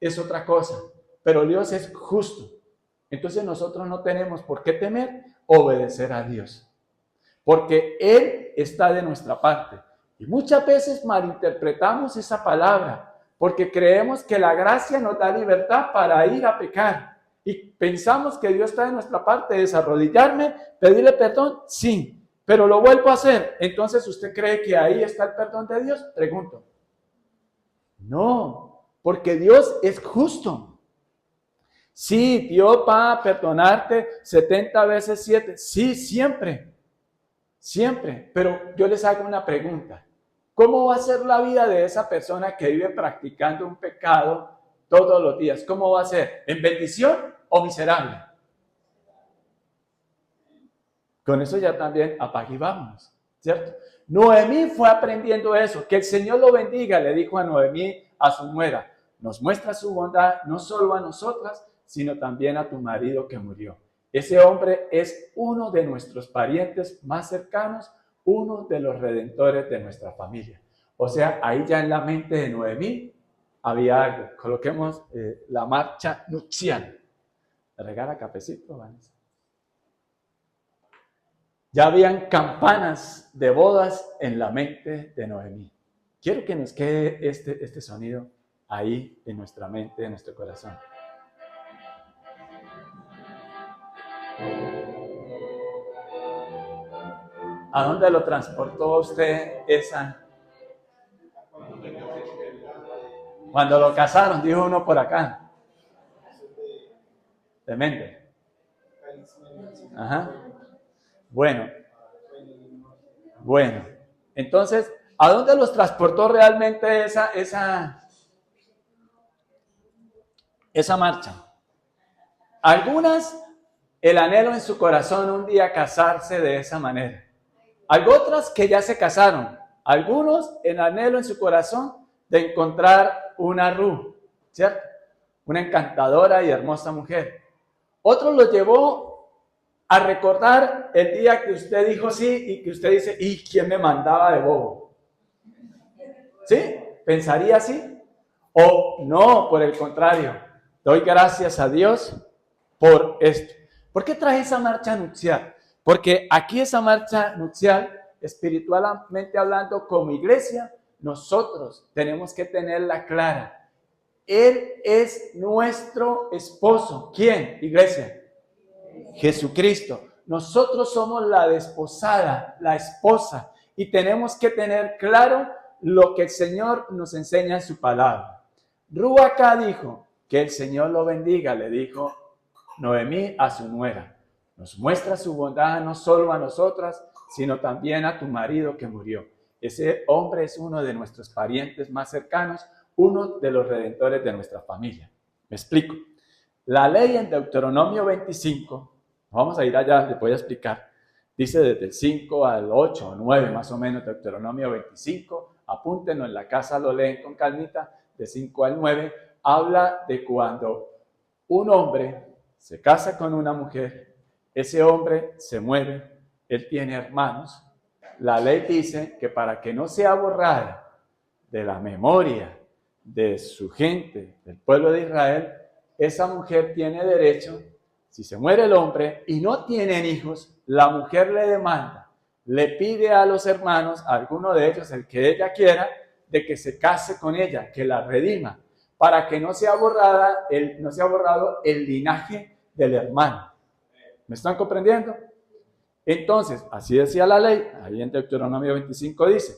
B: es otra cosa. Pero Dios es justo. Entonces nosotros no tenemos por qué temer obedecer a Dios. Porque Él está de nuestra parte. Y muchas veces malinterpretamos esa palabra. Porque creemos que la gracia nos da libertad para ir a pecar. Y pensamos que Dios está de nuestra parte. Desarrodillarme, pedirle perdón, sí. Pero lo vuelvo a hacer. Entonces, ¿usted cree que ahí está el perdón de Dios? Pregunto. No, porque Dios es justo. Sí, Dios va a perdonarte 70 veces 7. Sí, siempre. Siempre. Pero yo les hago una pregunta. ¿Cómo va a ser la vida de esa persona que vive practicando un pecado todos los días? ¿Cómo va a ser? ¿En bendición o miserable? Con eso ya también apaciguamos, ¿cierto? Noemí fue aprendiendo eso. Que el Señor lo bendiga, le dijo a Noemí, a su nuera. Nos muestra su bondad no solo a nosotras, sino también a tu marido que murió. Ese hombre es uno de nuestros parientes más cercanos, uno de los redentores de nuestra familia. O sea, ahí ya en la mente de Noemí había algo. Coloquemos la marcha nupcial. ¿Me regala cafecito, Vanessa? Ya habían campanas de bodas en la mente de Noemí. Quiero que nos quede este sonido ahí en nuestra mente, en nuestro corazón. ¿A dónde lo transportó usted esa? Cuando lo casaron, dijo uno por acá. Demente. Ajá. Bueno. Entonces, ¿a dónde los transportó realmente esa marcha? Algunas, el anhelo en su corazón un día casarse de esa manera. Otras que ya se casaron. Algunos, el anhelo en su corazón de encontrar una Ruth, ¿cierto? Una encantadora y hermosa mujer. Otros lo llevó a recordar el día que usted dijo sí y que usted dice, ¿y quién me mandaba de bobo? ¿Sí? ¿Pensaría así? O no, por el contrario, doy gracias a Dios por esto. ¿Por qué traje esa marcha nupcial? Porque aquí esa marcha nupcial, espiritualmente hablando, como iglesia, nosotros tenemos que tenerla clara. Él es nuestro esposo. ¿Quién, iglesia? Jesucristo. Nosotros somos la desposada, la esposa, y tenemos que tener claro lo que el Señor nos enseña en su palabra. Ruth acá dijo, que el Señor lo bendiga, le dijo Noemí a su nuera. Nos muestra su bondad no solo a nosotras, sino también a tu marido que murió. Ese hombre es uno de nuestros parientes más cercanos, uno de los redentores de nuestra familia. Me explico. La ley en Deuteronomio 25, vamos a ir allá, les voy a explicar. Dice desde el 5 al 8 o 9 más o menos, Deuteronomio 25, apúntenlo en la casa, lo leen con calmita, de 5 al 9, habla de cuando un hombre se casa con una mujer, ese hombre se muere, él tiene hermanos. La ley dice que para que no sea borrada de la memoria de su gente, del pueblo de Israel, esa mujer tiene derecho, si se muere el hombre y no tienen hijos, la mujer le demanda, le pide a los hermanos, a alguno de ellos, el que ella quiera, de que se case con ella, que la redima, para que no sea borrado el linaje del hermano. ¿Me están comprendiendo? Entonces, así decía la ley, ahí en Deuteronomio 25 dice,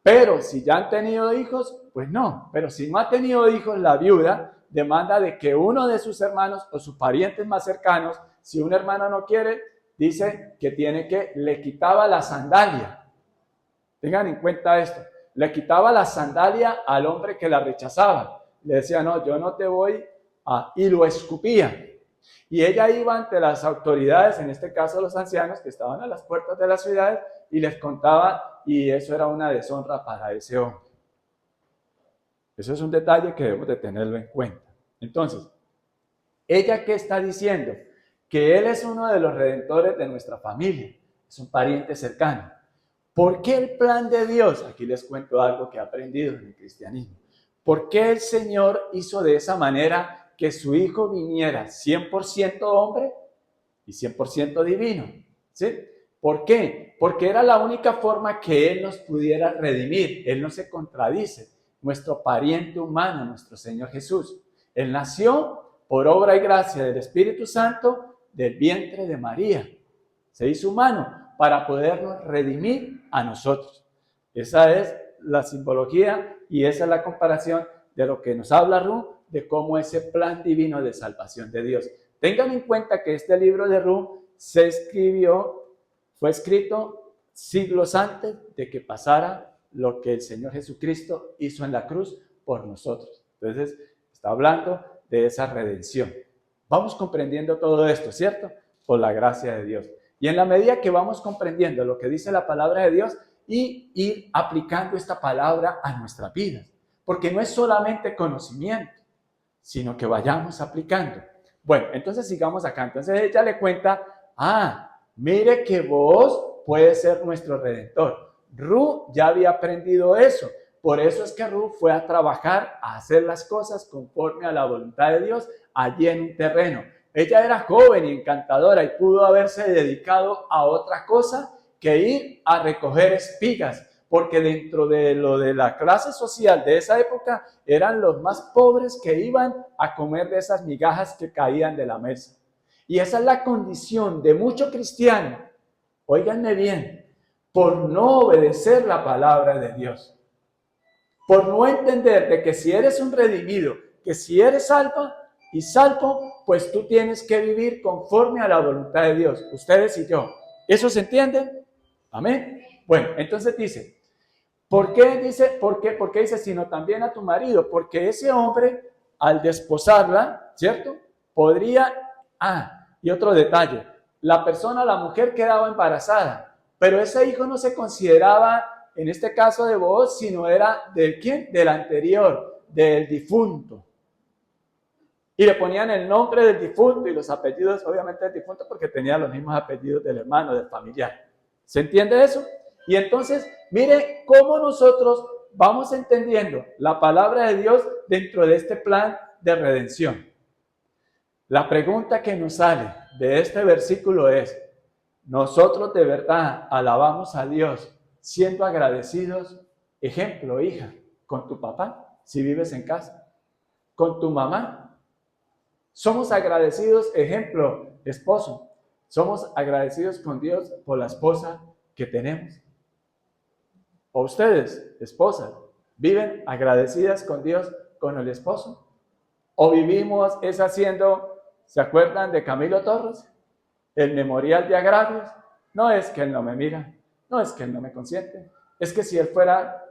B: pero si ya han tenido hijos, pues no, pero si no ha tenido hijos, la viuda demanda de que uno de sus hermanos o sus parientes más cercanos, si un hermano no quiere, dice que le quitaba la sandalia. Tengan en cuenta esto, le quitaba la sandalia al hombre que la rechazaba. Le decía, no, yo no te voy a... y lo escupía. Y ella iba ante las autoridades, en este caso los ancianos que estaban a las puertas de la ciudad, y les contaba, y eso era una deshonra para ese hombre. Eso es un detalle que debemos de tenerlo en cuenta. Entonces, ¿ella qué está diciendo? Que él es uno de los redentores de nuestra familia, es un pariente cercano. ¿Por qué el plan de Dios? Aquí les cuento algo que he aprendido en el cristianismo. ¿Por qué el Señor hizo de esa manera que su Hijo viniera 100% hombre y 100% divino? ¿Sí? ¿Por qué? Porque era la única forma que Él nos pudiera redimir. Él no se contradice. Nuestro pariente humano, nuestro Señor Jesús. Él nació por obra y gracia del Espíritu Santo del vientre de María. Se hizo humano para podernos redimir a nosotros. Esa es la simbología y esa es la comparación de lo que nos habla Ruth de cómo ese plan divino de salvación de Dios. Tengan en cuenta que este libro de Ruth fue escrito siglos antes de que pasara lo que el Señor Jesucristo hizo en la cruz por nosotros. Entonces, está hablando de esa redención. Vamos comprendiendo todo esto, ¿cierto? Por la gracia de Dios. Y en la medida que vamos comprendiendo lo que dice la palabra de Dios y ir aplicando esta palabra a nuestras vidas. Porque no es solamente conocimiento, sino que vayamos aplicando. Bueno, entonces sigamos acá. Entonces ella le cuenta, mire que vos puedes ser nuestro Redentor. Ruth ya había aprendido eso. Por eso es que Ruth fue a trabajar, a hacer las cosas conforme a la voluntad de Dios allí en un terreno. Ella era joven y encantadora y pudo haberse dedicado a otra cosa que ir a recoger espigas, porque dentro de lo de la clase social de esa época eran los más pobres que iban a comer de esas migajas que caían de la mesa. Y esa es la condición de muchos cristianos, óiganme bien, por no obedecer la palabra de Dios. Por no entender de que si eres un redimido, que si eres salvo, pues tú tienes que vivir conforme a la voluntad de Dios, ustedes y yo. ¿Eso se entiende? Amén. Bueno, entonces dice, ¿por qué dice, sino también a tu marido? Porque ese hombre, al desposarla, ¿cierto? Podría, y otro detalle, la mujer quedaba embarazada, pero ese hijo no se consideraba, en este caso de Booz, sino era ¿de quién? Del anterior, del difunto. Y le ponían el nombre del difunto y los apellidos, obviamente, del difunto, porque tenía los mismos apellidos del hermano, del familiar. ¿Se entiende eso? Y entonces, mire cómo nosotros vamos entendiendo la palabra de Dios dentro de este plan de redención. La pregunta que nos sale de este versículo es, ¿nosotros de verdad alabamos a Dios siendo agradecidos? Ejemplo, hija, con tu papá, si vives en casa, con tu mamá. Somos agradecidos, ejemplo, esposo. Somos agradecidos con Dios por la esposa que tenemos. O ustedes, esposas, ¿viven agradecidas con Dios con el esposo? ¿O vivimos haciendo, ¿se acuerdan de Camilo Torres? El memorial de agravios. No es que él no me mira, no es que él no me consiente, es que si él fuera,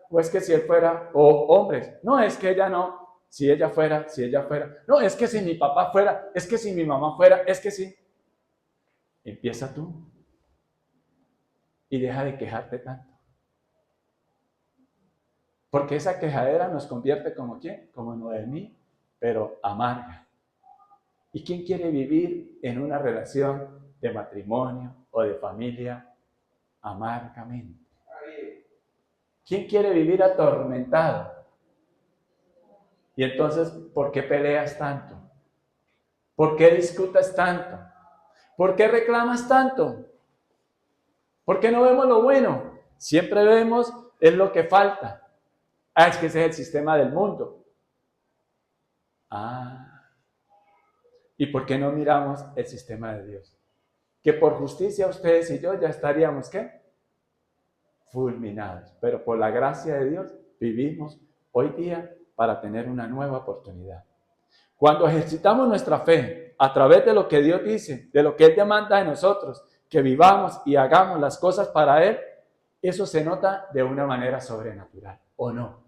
B: o hombres, no es que ella no. Si ella fuera, no, es que si mi papá fuera, es que si mi mamá fuera, es que sí. Empieza tú y deja de quejarte tanto. Porque esa quejadera nos convierte como ¿quién? Como Noemí, pero amarga. ¿Y quién quiere vivir en una relación de matrimonio o de familia amargamente? ¿Quién quiere vivir atormentado? Y entonces, ¿por qué peleas tanto? ¿Por qué discutas tanto? ¿Por qué reclamas tanto? ¿Por qué no vemos lo bueno? Siempre vemos es lo que falta. Es que ese es el sistema del mundo. ¿Y por qué no miramos el sistema de Dios? Que por justicia ustedes y yo ya estaríamos, ¿qué? Fulminados. Pero por la gracia de Dios vivimos hoy día para tener una nueva oportunidad. Cuando ejercitamos nuestra fe a través de lo que Dios dice, de lo que Él demanda de nosotros, que vivamos y hagamos las cosas para Él, eso se nota de una manera sobrenatural, ¿o no?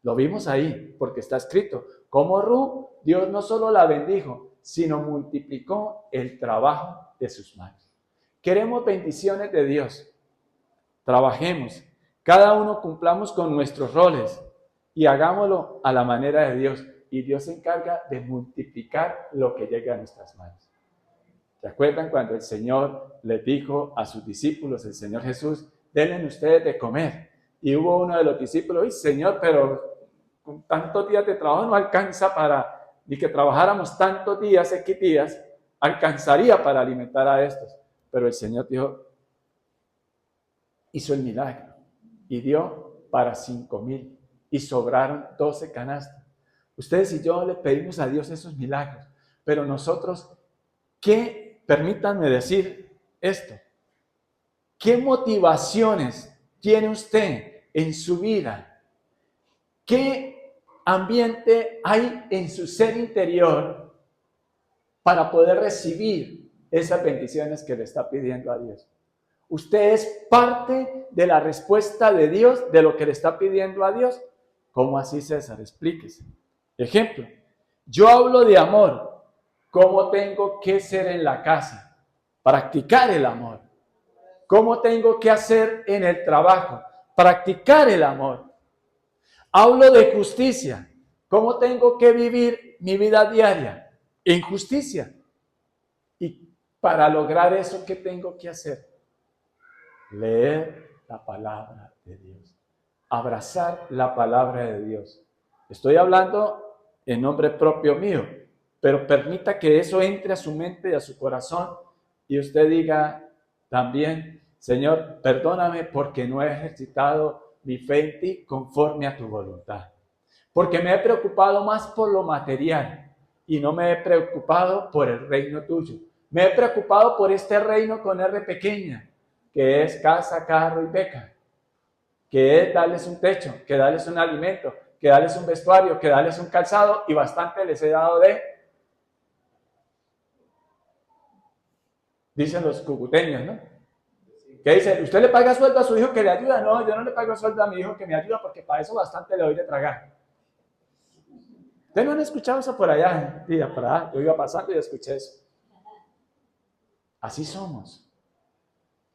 B: Lo vimos ahí, porque está escrito, como Ruth, Dios no solo la bendijo, sino multiplicó el trabajo de sus manos. Queremos bendiciones de Dios. Trabajemos, cada uno cumplamos con nuestros roles y hagámoslo a la manera de Dios. Y Dios se encarga de multiplicar lo que llega a nuestras manos. ¿Se acuerdan cuando el Señor les dijo a sus discípulos, el Señor Jesús, denle ustedes de comer? Y hubo uno de los discípulos, Señor, pero con tantos días de trabajo no alcanza para, ni que trabajáramos tantos días, X días, alcanzaría para alimentar a estos. Pero el Señor dijo, hizo el milagro y dio para 5,000 y sobraron 12 canastas. Ustedes y yo le pedimos a Dios esos milagros, pero nosotros, permítanme decir esto, ¿qué motivaciones tiene usted en su vida? ¿Qué ambiente hay en su ser interior para poder recibir esas bendiciones que le está pidiendo a Dios? Usted es parte de la respuesta de Dios, de lo que le está pidiendo a Dios. ¿Cómo así, César? Explíquese. Ejemplo, yo hablo de amor. ¿Cómo tengo que ser en la casa? Practicar el amor. ¿Cómo tengo que hacer en el trabajo? Practicar el amor. Hablo de justicia. ¿Cómo tengo que vivir mi vida diaria? En justicia. Y para lograr eso, ¿qué tengo que hacer? Leer la palabra de Dios. Abrazar la palabra de Dios. Estoy hablando en nombre propio mío, pero permita que eso entre a su mente y a su corazón y usted diga también: Señor, perdóname porque no he ejercitado mi fe en ti conforme a tu voluntad. Porque me he preocupado más por lo material y no me he preocupado por el reino tuyo. Me he preocupado por este reino con R pequeña, que es casa, carro y beca, que es darles un techo, que darles un alimento, que darles un vestuario, que darles un calzado, y bastante les he dado de, dicen los cucuteños, ¿no? Que dice, ¿usted le paga sueldo a su hijo que le ayuda? No, yo no le pago sueldo a mi hijo que me ayuda porque para eso bastante le doy de tragar. ¿Ustedes no han escuchado eso por allá? Yo iba pasando y escuché eso. Así somos.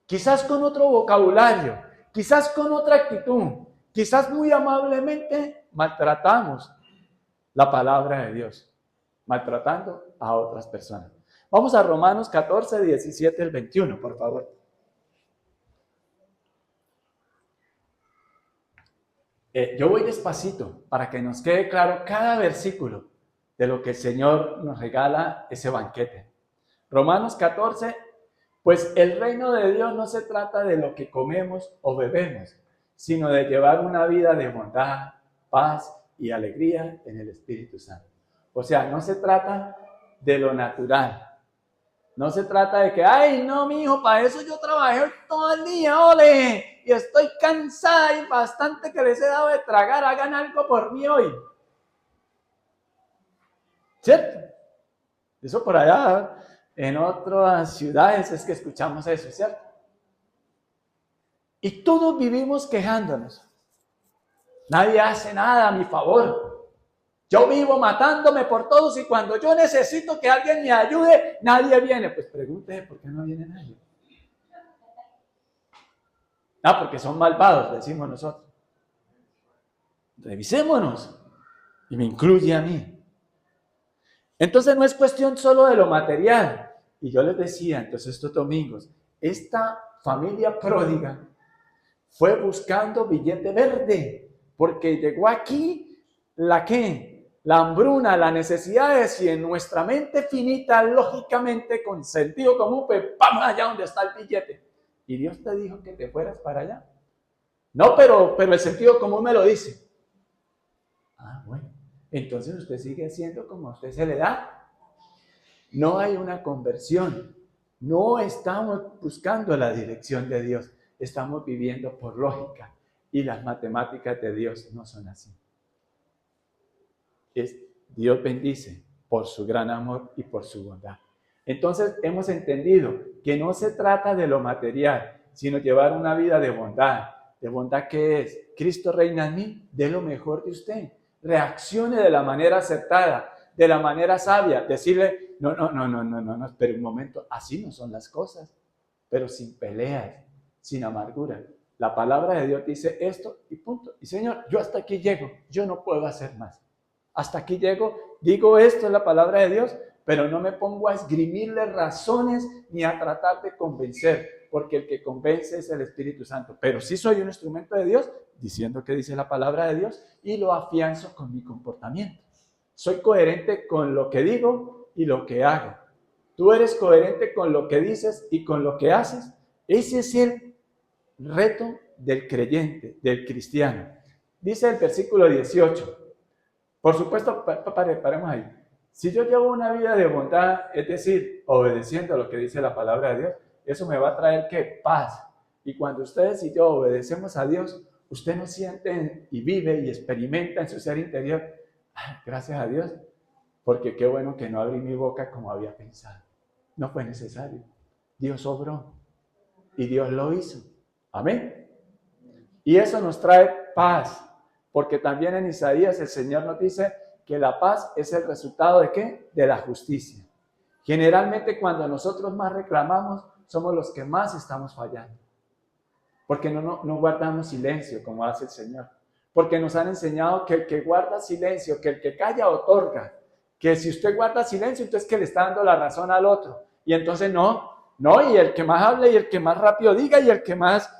B: Quizás con otro vocabulario, quizás con otra actitud, quizás muy amablemente maltratamos la palabra de Dios, maltratando a otras personas. Vamos a Romanos 14, 17 al 21, por favor. Yo voy despacito para que nos quede claro cada versículo de lo que el Señor nos regala ese banquete. Romanos 14, pues el reino de Dios no se trata de lo que comemos o bebemos, sino de llevar una vida de bondad, paz y alegría en el Espíritu Santo. O sea, no se trata de lo natural. No se trata de que, ay, no, mi hijo, para eso yo trabajé hoy todo el día, ole, y estoy cansada y bastante que les he dado de tragar, hagan algo por mí hoy. ¿Cierto? Eso por allá, en otras ciudades es que escuchamos eso, ¿cierto? Y todos vivimos quejándonos. Nadie hace nada a mi favor. Yo vivo matándome por todos y cuando yo necesito que alguien me ayude, nadie viene. Pues pregúntese por qué no viene nadie. Porque son malvados, decimos nosotros. Revisémonos. Y me incluye a mí. Entonces no es cuestión solo de lo material. Y yo les decía, entonces estos domingos, esta familia pródiga fue buscando billete verde, porque llegó aquí la hambruna, la necesidad de si en nuestra mente finita, lógicamente, con sentido común, pues vamos allá donde está el billete. ¿Y Dios te dijo que te fueras para allá? No, pero el sentido común me lo dice. Bueno, entonces usted sigue haciendo como a usted se le da. No hay una conversión. No estamos buscando la dirección de Dios. Estamos viviendo por lógica. Y las matemáticas de Dios no son así. Dios bendice por su gran amor y por su bondad. Entonces hemos entendido que no se trata de lo material, sino llevar una vida de bondad. ¿De bondad qué es? Cristo reina en mí, dé lo mejor de usted. Reaccione de la manera acertada, de la manera sabia. Decirle, no, espere un momento, así no son las cosas. Pero sin peleas, sin amargura. La palabra de Dios dice esto y punto. Y Señor, yo hasta aquí llego, yo no puedo hacer más. Hasta aquí llego, digo esto es la palabra de Dios, pero no me pongo a esgrimirle razones ni a tratar de convencer, porque el que convence es el Espíritu Santo. Pero sí soy un instrumento de Dios, diciendo que dice la palabra de Dios, y lo afianzo con mi comportamiento. Soy coherente con lo que digo y lo que hago. Tú eres coherente con lo que dices y con lo que haces. Ese es el reto del creyente, del cristiano. Dice el versículo 18. Por supuesto, paremos ahí. Si yo llevo una vida de bondad, es decir, obedeciendo a lo que dice la palabra de Dios, eso me va a traer ¿qué? Paz. Y cuando ustedes y yo obedecemos a Dios, usted no siente y vive y experimenta en su ser interior Gracias a Dios, porque qué bueno que no abrí mi boca como había pensado. No fue necesario. Dios obró y Dios lo hizo. Amén. Y eso nos trae paz, porque también en Isaías el Señor nos dice que la paz es el resultado ¿de qué? De la justicia. Generalmente cuando nosotros más reclamamos, somos los que más estamos fallando. Porque no guardamos silencio como hace el Señor. Porque nos han enseñado que el que guarda silencio, que el que calla otorga. Que si usted guarda silencio, entonces que le está dando la razón al otro. Y entonces y el que más hable y el que más rápido diga y el que más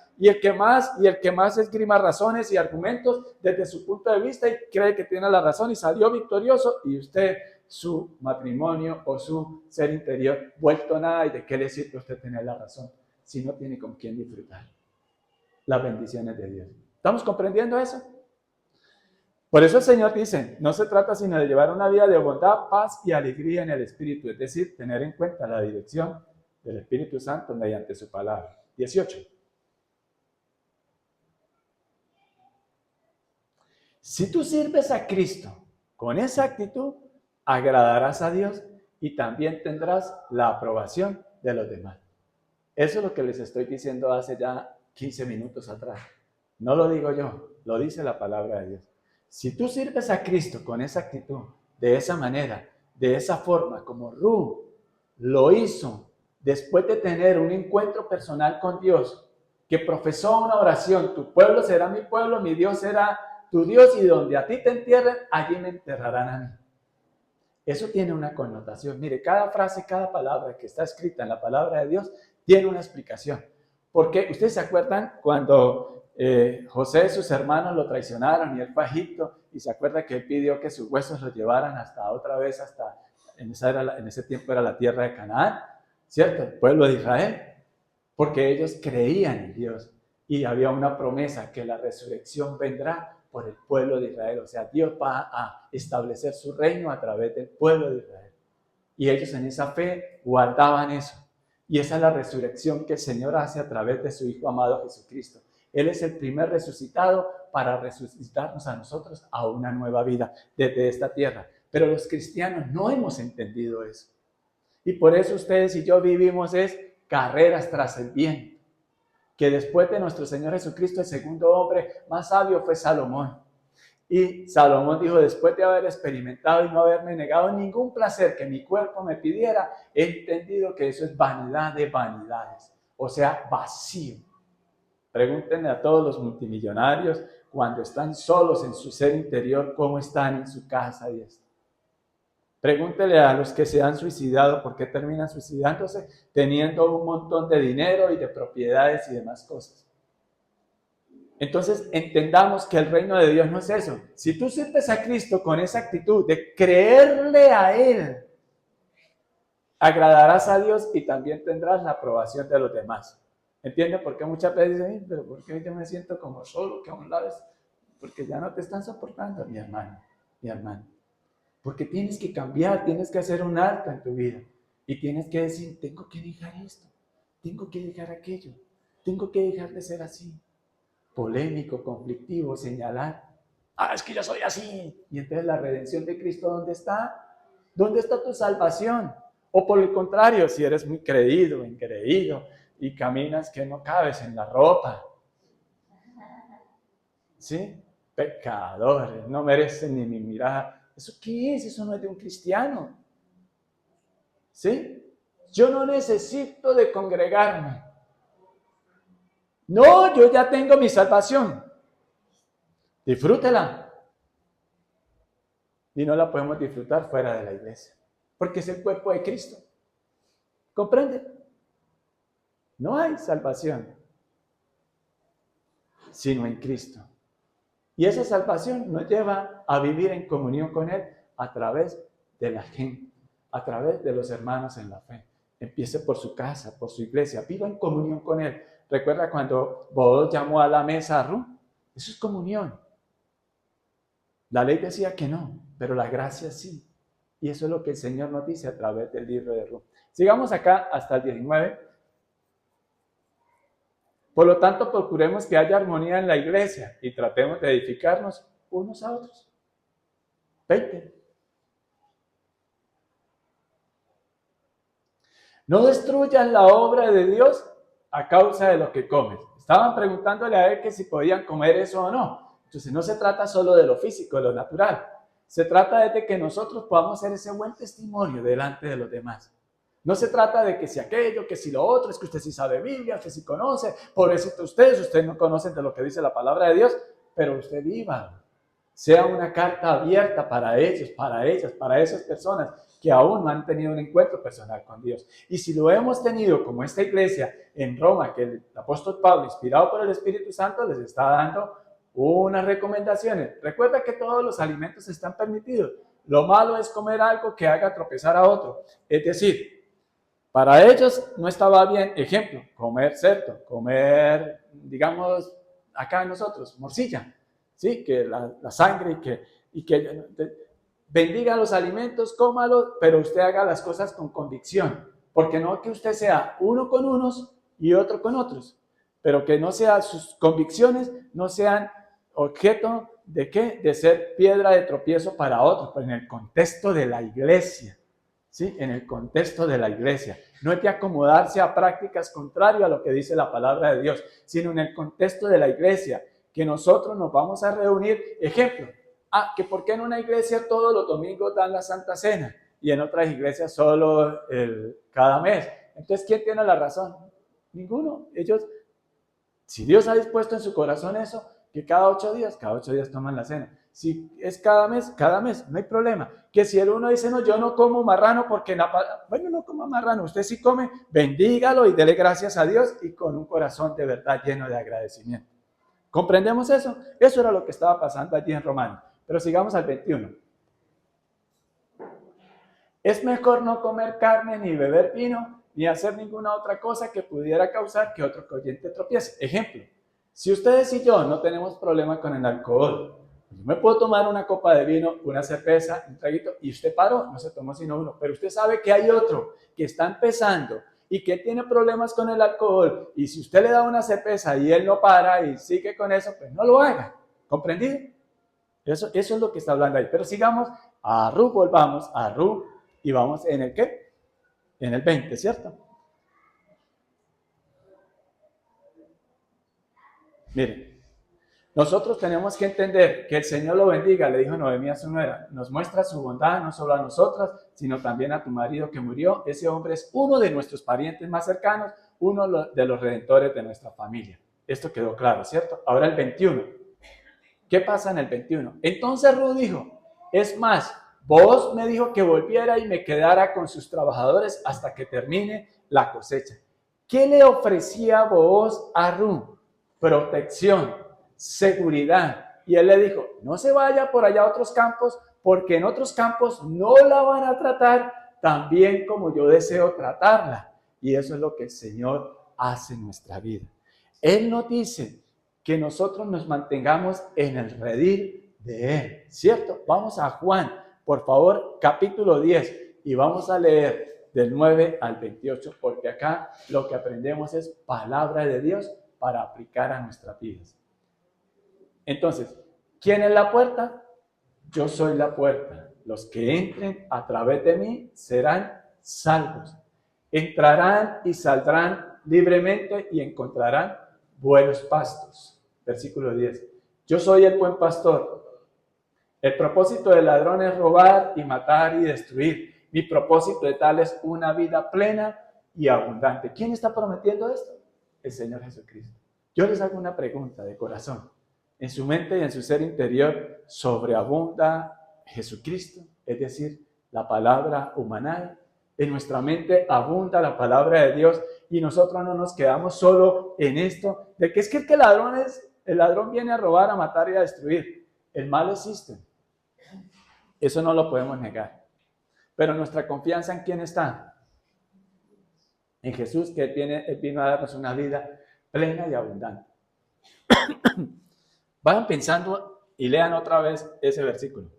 B: esgrima razones y argumentos desde su punto de vista y cree que tiene la razón y salió victorioso y usted, su matrimonio o su ser interior vuelto nada. ¿Y de qué le sirve a usted tener la razón si no tiene con quién disfrutar las bendiciones de Dios? ¿Estamos comprendiendo eso? Por eso el Señor dice, no se trata sino de llevar una vida de bondad, paz y alegría en el Espíritu, es decir, tener en cuenta la dirección del Espíritu Santo mediante su palabra. 18. Si tú sirves a Cristo con esa actitud, agradarás a Dios y también tendrás la aprobación de los demás. Eso es lo que les estoy diciendo hace ya 15 minutos atrás. No lo digo yo, lo dice la palabra de Dios. Si tú sirves a Cristo con esa actitud, de esa manera, de esa forma, como Ruth lo hizo después de tener un encuentro personal con Dios, que profesó una oración, tu pueblo será mi pueblo, mi Dios será tu Dios, y donde a ti te entierren, allí me enterrarán a mí. Eso tiene una connotación. Mire, cada frase, cada palabra que está escrita en la palabra de Dios tiene una explicación. Porque ustedes se acuerdan cuando José y sus hermanos lo traicionaron y él fue a Egipto, y se acuerda que él pidió que sus huesos los llevaran hasta otra vez, en ese tiempo era la tierra de Canaán, ¿cierto? El pueblo de Israel, porque ellos creían en Dios y había una promesa que la resurrección vendrá por el pueblo de Israel. O sea, Dios va a establecer su reino a través del pueblo de Israel. Y ellos en esa fe guardaban eso. Y esa es la resurrección que el Señor hace a través de su Hijo amado Jesucristo. Él es el primer resucitado para resucitarnos a nosotros a una nueva vida desde esta tierra. Pero los cristianos no hemos entendido eso. Y por eso ustedes y yo vivimos carreras tras el viento. Que después de nuestro Señor Jesucristo, el segundo hombre más sabio fue Salomón. Y Salomón dijo, después de haber experimentado y no haberme negado ningún placer que mi cuerpo me pidiera, he entendido que eso es vanidad de vanidades, o sea, vacío. Pregúntenle a todos los multimillonarios cuando están solos en su ser interior, cómo están en su casa y esto. Pregúntele a los que se han suicidado por qué terminan suicidándose teniendo un montón de dinero y de propiedades y demás cosas. Entonces entendamos que el reino de Dios no es eso. Si tú sirves a Cristo con esa actitud de creerle a Él, agradarás a Dios y también tendrás la aprobación de los demás. ¿Entiendes? Porque muchas veces dicen, pero ¿por qué yo me siento como solo, que a un lado es? Porque ya no te están soportando, mi hermano, mi hermano. Porque tienes que cambiar, tienes que hacer un alto en tu vida. Y tienes que decir, tengo que dejar esto, tengo que dejar aquello, tengo que dejar de ser así. Polémico, conflictivo, señalar. Es que yo soy así. Y entonces la redención de Cristo, ¿dónde está? ¿Dónde está tu salvación? O por el contrario, si eres muy creído, increído, y caminas que no cabes en la ropa. ¿Sí? Pecadores, no merecen ni mi mirada. ¿Eso qué es? Eso no es de un cristiano. ¿Sí? Yo no necesito de congregarme. No, yo ya tengo mi salvación. Disfrútela. Y no la podemos disfrutar fuera de la iglesia. Porque es el cuerpo de Cristo. ¿Comprende? No hay salvación sino en Cristo. Y esa salvación nos lleva a vivir en comunión con Él a través de la gente, a través de los hermanos en la fe. Empiece por su casa, por su iglesia. Viva en comunión con Él. ¿Recuerda cuando Boaz llamó a la mesa a Ruth? Eso es comunión. La ley decía que no, pero la gracia sí. Y eso es lo que el Señor nos dice a través del libro de Ruth. Sigamos acá hasta el 19. Por lo tanto, procuremos que haya armonía en la iglesia y tratemos de edificarnos unos a otros. 20. No destruyan la obra de Dios a causa de lo que comen. Estaban preguntándole a él que si podían comer eso o no. Entonces no se trata solo de lo físico, de lo natural. Se trata de que nosotros podamos ser ese buen testimonio delante de los demás. No se trata de que si aquello, que si lo otro, es que usted sí sabe Biblia, usted sí conoce, pobrecito ustedes no conocen de lo que dice la palabra de Dios, pero usted viva. Sea una carta abierta para ellos, para ellas, para esas personas que aún no han tenido un encuentro personal con Dios. Y si lo hemos tenido como esta iglesia en Roma, que el apóstol Pablo, inspirado por el Espíritu Santo, les está dando unas recomendaciones. Recuerda que todos los alimentos están permitidos. Lo malo es comer algo que haga tropezar a otro. Es decir, para ellos no estaba bien, ejemplo, comer cerdo, comer, digamos, acá nosotros, morcilla, ¿sí? Que la sangre y que bendiga los alimentos, cómalos, pero usted haga las cosas con convicción, porque no que usted sea uno con unos y otro con otros, pero que no sean sus convicciones, no sean objeto de ¿qué? De ser piedra de tropiezo para otros, pero en el contexto de la iglesia, ¿sí? En el contexto de la iglesia. No es de acomodarse a prácticas contrarias a lo que dice la palabra de Dios, sino en el contexto de la iglesia, que nosotros nos vamos a reunir, ejemplo, que por qué en una iglesia todos los domingos dan la Santa Cena y en otras iglesias solo cada mes. Entonces, ¿quién tiene la razón? Ninguno. Ellos, si Dios ha dispuesto en su corazón eso, que cada 8 días toman la cena. Si es cada mes, no hay problema. Que si el uno dice, no, yo no como marrano porque, bueno, no coma marrano, usted sí come, bendígalo y dele gracias a Dios y con un corazón de verdad lleno de agradecimiento. ¿Comprendemos eso? Eso era lo que estaba pasando allí en Romanos. Pero sigamos al 21. Es mejor no comer carne ni beber vino ni hacer ninguna otra cosa que pudiera causar que otro creyente tropiece. Ejemplo, si ustedes y yo no tenemos problema con el alcohol, yo me puedo tomar una copa de vino, una cerveza, un traguito, y usted paró, no se tomó sino uno, pero usted sabe que hay otro que está empezando y que tiene problemas con el alcohol, y si usted le da una cerveza y él no para y sigue con eso, pues no lo haga. ¿Comprendido? Eso es lo que está hablando ahí. Pero sigamos a Ruth, volvamos a Ruth y vamos en el ¿qué? En el 20, ¿cierto? Miren, nosotros tenemos que entender que el Señor lo bendiga, le dijo Noemí a su nuera, nos muestra su bondad no solo a nosotras, sino también a tu marido que murió. Ese hombre es uno de nuestros parientes más cercanos, uno de los redentores de nuestra familia. Esto quedó claro, ¿cierto? Ahora el 21. ¿Qué pasa en el 21? Entonces Ruth dijo, es más, Booz me dijo que volviera y me quedara con sus trabajadores hasta que termine la cosecha. ¿Qué le ofrecía Booz a Ruth? Protección, seguridad. Y él le dijo, no se vaya por allá a otros campos, porque en otros campos no la van a tratar tan bien como yo deseo tratarla. Y eso es lo que el Señor hace en nuestra vida. Él nos dice que nosotros nos mantengamos en el redil de Él, ¿cierto? Vamos a Juan, por favor, capítulo 10, y vamos a leer del 9 al 28, porque acá lo que aprendemos es palabra de Dios para aplicar a nuestras vidas. Entonces, ¿quién es la puerta? Yo soy la puerta. Los que entren a través de mí serán salvos. Entrarán y saldrán libremente y encontrarán buenos pastos. Versículo 10. Yo soy el buen pastor. El propósito del ladrón es robar y matar y destruir. Mi propósito de tal es una vida plena y abundante. ¿Quién está prometiendo esto? El Señor Jesucristo. Yo les hago una pregunta de corazón. En su mente y en su ser interior sobreabunda Jesucristo, es decir, la palabra humana. En nuestra mente abunda la palabra de Dios y nosotros no nos quedamos solo en esto de que es que el ladrón viene a robar, a matar y a destruir. El mal existe. Eso no lo podemos negar. Pero nuestra confianza ¿en quién está? En Jesús, que Él vino a darnos una vida plena y abundante. Vayan pensando y lean otra vez ese versículo.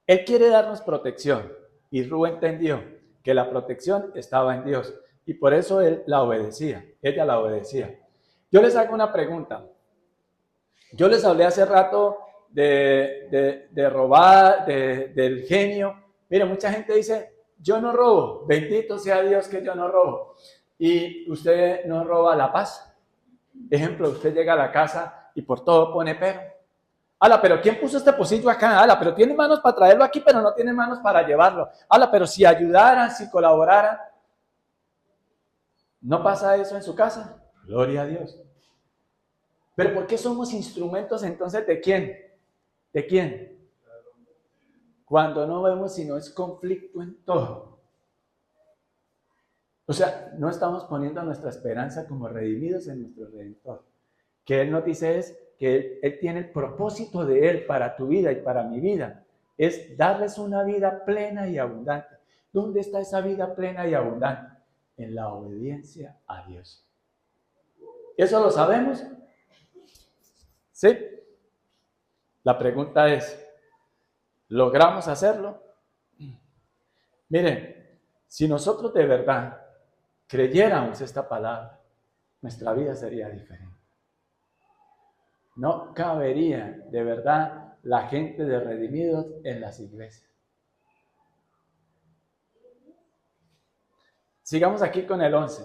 B: Él quiere darnos protección y Ruth entendió que la protección estaba en Dios y por eso ella la obedecía. Yo les hago una pregunta. Yo les hablé hace rato de robar, del genio. Mire, mucha gente dice, yo no robo, bendito sea Dios que yo no robo. Y usted no roba la paz. Ejemplo, usted llega a la casa y por todo pone pero. Ala, pero ¿quién puso este pocillo acá? Ala, pero tiene manos para traerlo aquí, pero no tiene manos para llevarlo. Ala, pero si ayudaran, si colaboraran. ¿No pasa eso en su casa? Gloria a Dios. Pero ¿por qué somos instrumentos entonces de quién? ¿De quién? Cuando no vemos sino es conflicto en todo. O sea, no estamos poniendo nuestra esperanza como redimidos en nuestro Redentor. Que Él nos dice es que Él tiene el propósito de Él para tu vida y para mi vida. Es darles una vida plena y abundante. ¿Dónde está esa vida plena y abundante? En la obediencia a Dios. ¿Eso lo sabemos? ¿Sí? La pregunta es, ¿logramos hacerlo? Miren, si nosotros de verdad creyéramos esta palabra, nuestra vida sería diferente. No cabería de verdad la gente de redimidos en las iglesias. Sigamos aquí con el 11.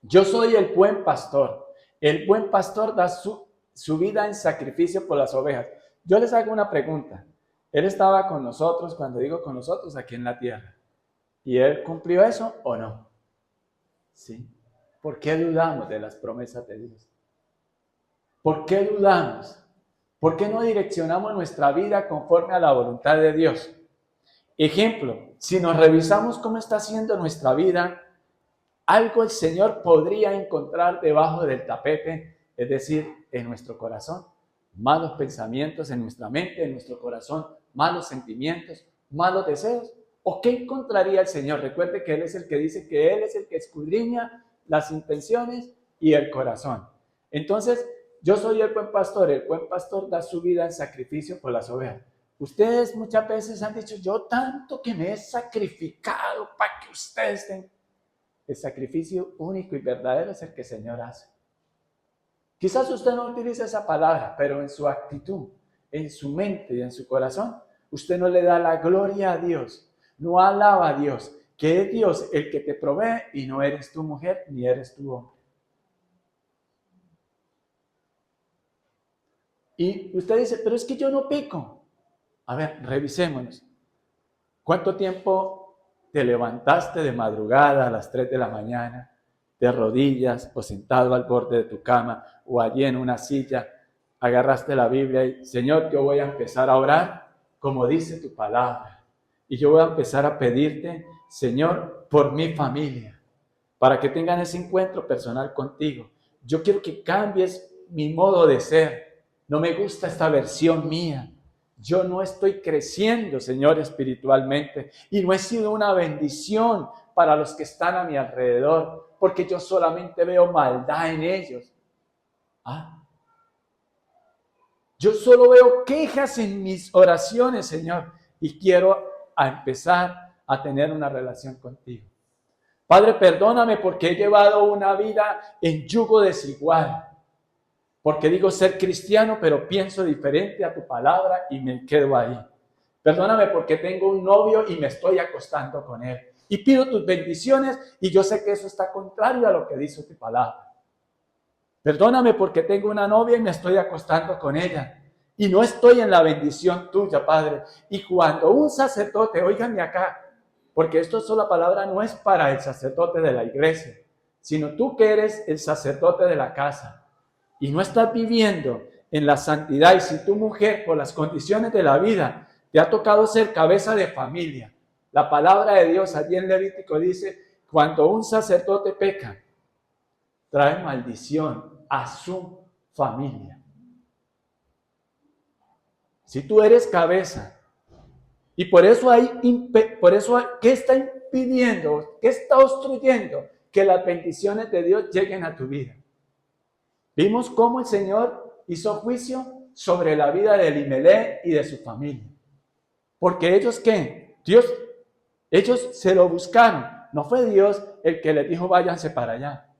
B: Yo soy el buen pastor. El buen pastor da su vida en sacrificio por las ovejas. Yo les hago una pregunta. Él estaba con nosotros, cuando digo con nosotros, aquí en la tierra. ¿Y Él cumplió eso o no? Sí. ¿Por qué dudamos de las promesas de Dios? ¿Por qué dudamos? ¿Por qué no direccionamos nuestra vida conforme a la voluntad de Dios? Ejemplo, si nos revisamos cómo está haciendo nuestra vida, algo el Señor podría encontrar debajo del tapete, es decir, en nuestro corazón. Malos pensamientos en nuestra mente, en nuestro corazón, malos sentimientos, malos deseos. ¿O qué encontraría el Señor? Recuerde que Él es el que dice que Él es el que escudriña las intenciones y el corazón. Entonces, yo soy el buen pastor da su vida en sacrificio por las ovejas. Ustedes muchas veces han dicho, yo tanto que me he sacrificado para que ustedes tengan. El sacrificio único y verdadero es el que el Señor hace. Quizás usted no utilice esa palabra, pero en su actitud, en su mente y en su corazón, usted no le da la gloria a Dios, no alaba a Dios, que es Dios el que te provee y no eres tu mujer ni eres tu hombre. Y usted dice, pero es que yo no peco. A ver, revisémonos. ¿Cuánto tiempo te levantaste de madrugada a las 3 de la mañana, de rodillas o sentado al borde de tu cama o allí en una silla, agarraste la Biblia y, Señor, yo voy a empezar a orar como dice tu palabra. Y yo voy a empezar a pedirte, Señor, por mi familia, para que tengan ese encuentro personal contigo. Yo quiero que cambies mi modo de ser. No me gusta esta versión mía. Yo no estoy creciendo, Señor, espiritualmente. Y no he sido una bendición para los que están a mi alrededor, porque yo solamente veo maldad en ellos. Yo solo veo quejas en mis oraciones, Señor, y quiero empezar a tener una relación contigo. Padre, perdóname porque he llevado una vida en yugo desigual. Porque digo ser cristiano, pero pienso diferente a tu palabra y me quedo ahí. Perdóname porque tengo un novio y me estoy acostando con él. Y pido tus bendiciones y yo sé que eso está contrario a lo que dice tu palabra. Perdóname porque tengo una novia y me estoy acostando con ella. Y no estoy en la bendición tuya, Padre. Y cuando un sacerdote, óiganme acá, porque esto es la palabra no es para el sacerdote de la iglesia, sino tú que eres el sacerdote de la casa. Y no estás viviendo en la santidad, y si tu mujer, por las condiciones de la vida, te ha tocado ser cabeza de familia, la palabra de Dios allí en Levítico dice, cuando un sacerdote peca, trae maldición a su familia. Si tú eres cabeza, y por eso ¿qué está impidiendo, qué está obstruyendo que las bendiciones de Dios lleguen a tu vida? Vimos cómo el Señor hizo juicio sobre la vida de Elimelech y de su familia. Porque ellos, ¿qué? Ellos se lo buscaron. No fue Dios el que les dijo, váyanse para allá.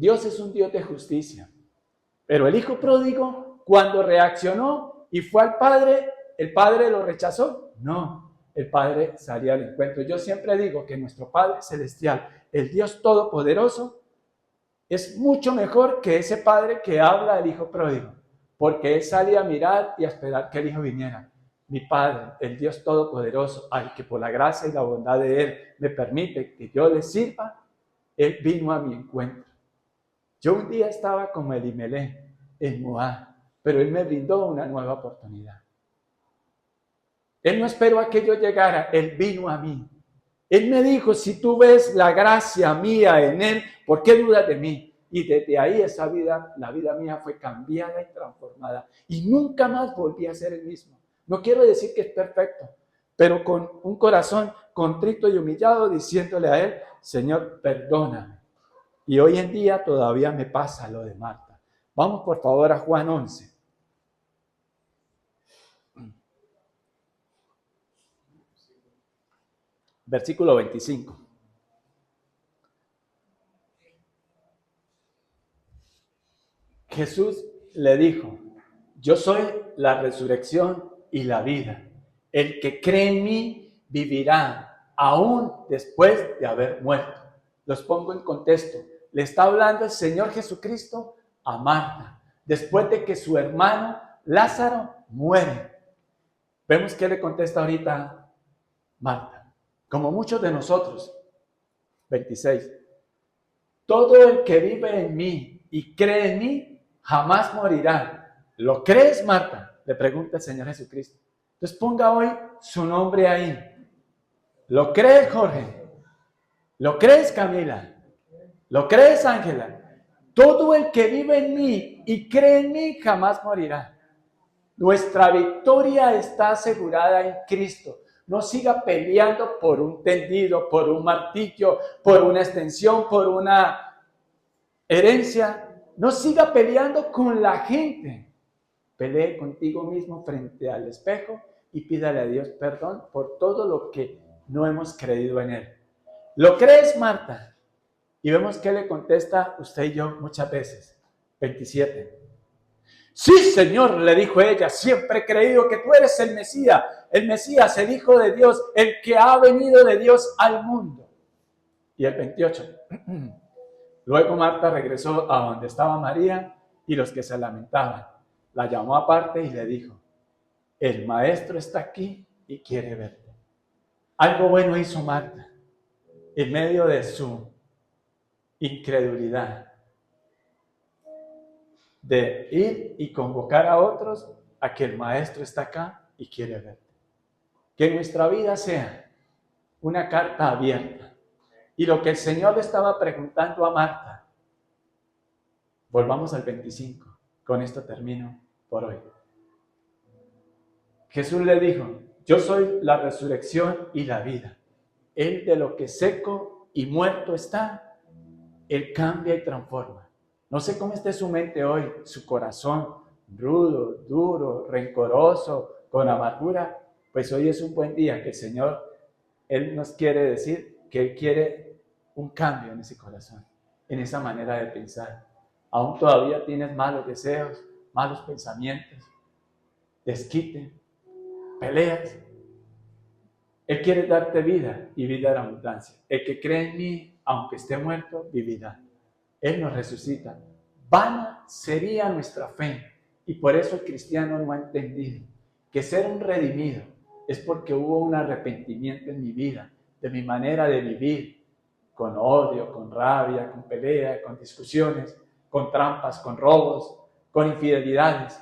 B: Dios es un Dios de justicia. Pero el hijo pródigo, cuando reaccionó y fue al padre, ¿el padre lo rechazó? No, el padre salió al encuentro. Yo siempre digo que nuestro Padre Celestial, el Dios Todopoderoso, es mucho mejor que ese padre que habla del hijo pródigo, porque él salía a mirar y a esperar que el hijo viniera. Mi Padre, el Dios Todopoderoso, al que por la gracia y la bondad de Él me permite que yo le sirva, Él vino a mi encuentro. Yo un día estaba como Elimelech en Moab, pero Él me brindó una nueva oportunidad. Él no esperó a que yo llegara, Él vino a mí. Él me dijo, si tú ves la gracia mía en Él, ¿por qué dudas de mí? Y desde ahí la vida mía fue cambiada y transformada. Y nunca más volví a ser el mismo. No quiero decir que es perfecto, pero con un corazón contrito y humillado, diciéndole a Él, Señor, perdóname. Y hoy en día todavía me pasa lo de Marta. Vamos por favor a Juan 11. Versículo 25. Jesús le dijo, yo soy la resurrección y la vida. El que cree en mí vivirá aún después de haber muerto. Los pongo en contexto. Le está hablando el Señor Jesucristo a Marta, después de que su hermano Lázaro muere. Vemos que le contesta ahorita Marta. Como muchos de nosotros, 26, todo el que vive en mí y cree en mí, jamás morirá. ¿Lo crees, Marta? Le pregunta el Señor Jesucristo. Entonces ponga hoy su nombre ahí. ¿Lo crees, Jorge? ¿Lo crees, Camila? ¿Lo crees, Ángela? Todo el que vive en mí y cree en mí, jamás morirá. Nuestra victoria está asegurada en Cristo. No siga peleando por un tendido, por un martillo, por una extensión, por una herencia. No siga peleando con la gente. Pelee contigo mismo frente al espejo y pídale a Dios perdón por todo lo que no hemos creído en Él. ¿Lo crees, Marta? Y vemos que le contesta usted y yo muchas veces. 27. Sí, Señor, le dijo ella, siempre he creído que tú eres el Mesías, el Hijo de Dios, el que ha venido de Dios al mundo. Y el 28. Luego Marta regresó a donde estaba María y los que se lamentaban. La llamó aparte y le dijo, el maestro está aquí y quiere verte. Algo bueno hizo Marta en medio de su incredulidad, de ir y convocar a otros a que el maestro está acá y quiere verte. Que nuestra vida sea una carta abierta. Y lo que el Señor le estaba preguntando a Marta, volvamos al 25, con esto termino por hoy. Jesús le dijo, yo soy la resurrección y la vida. Él de lo que seco y muerto está, Él cambia y transforma. No sé cómo esté su mente hoy, su corazón rudo, duro, rencoroso, con amargura. Pues hoy es un buen día que el Señor, Él nos quiere decir que Él quiere un cambio en ese corazón, en esa manera de pensar. Aún todavía tienes malos deseos, malos pensamientos, desquite, peleas. Él quiere darte vida y vida en abundancia. El que cree en mí, aunque esté muerto, vivirá. Él nos resucita. Vana sería nuestra fe. Y por eso el cristiano no ha entendido que ser un redimido es porque hubo un arrepentimiento en mi vida, de mi manera de vivir, con odio, con rabia, con pelea, con discusiones, con trampas, con robos, con infidelidades.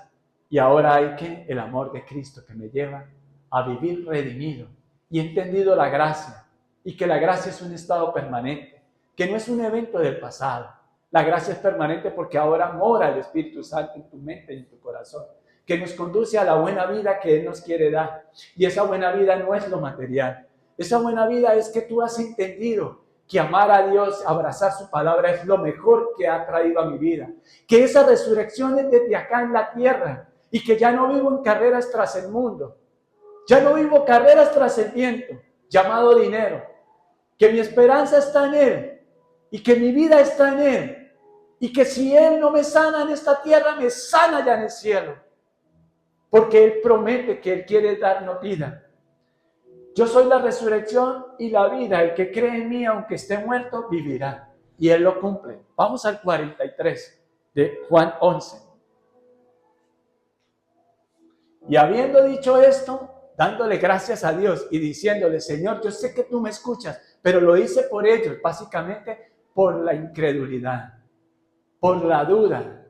B: Y ahora hay el amor de Cristo que me lleva a vivir redimido y entendido la gracia, y que la gracia es un estado permanente, que no es un evento del pasado. La gracia es permanente porque ahora mora el Espíritu Santo en tu mente y en tu corazón, que nos conduce a la buena vida que Él nos quiere dar. Y esa buena vida no es lo material. Esa buena vida es que tú has entendido que amar a Dios, abrazar su palabra es lo mejor que ha traído a mi vida. Que esa resurrección es desde acá en la tierra y que ya no vivo en carreras tras el mundo. Ya no vivo carreras tras el viento, llamado dinero. Que mi esperanza está en Él y que mi vida está en Él. Y que si Él no me sana en esta tierra, me sana ya en el cielo. Porque Él promete que Él quiere darnos vida. Yo soy la resurrección y la vida. El que cree en mí, aunque esté muerto, vivirá. Y Él lo cumple. Vamos al 43 de Juan 11. Y habiendo dicho esto, dándole gracias a Dios y diciéndole, Señor, yo sé que tú me escuchas, pero lo hice por ellos, básicamente por la incredulidad, por la duda,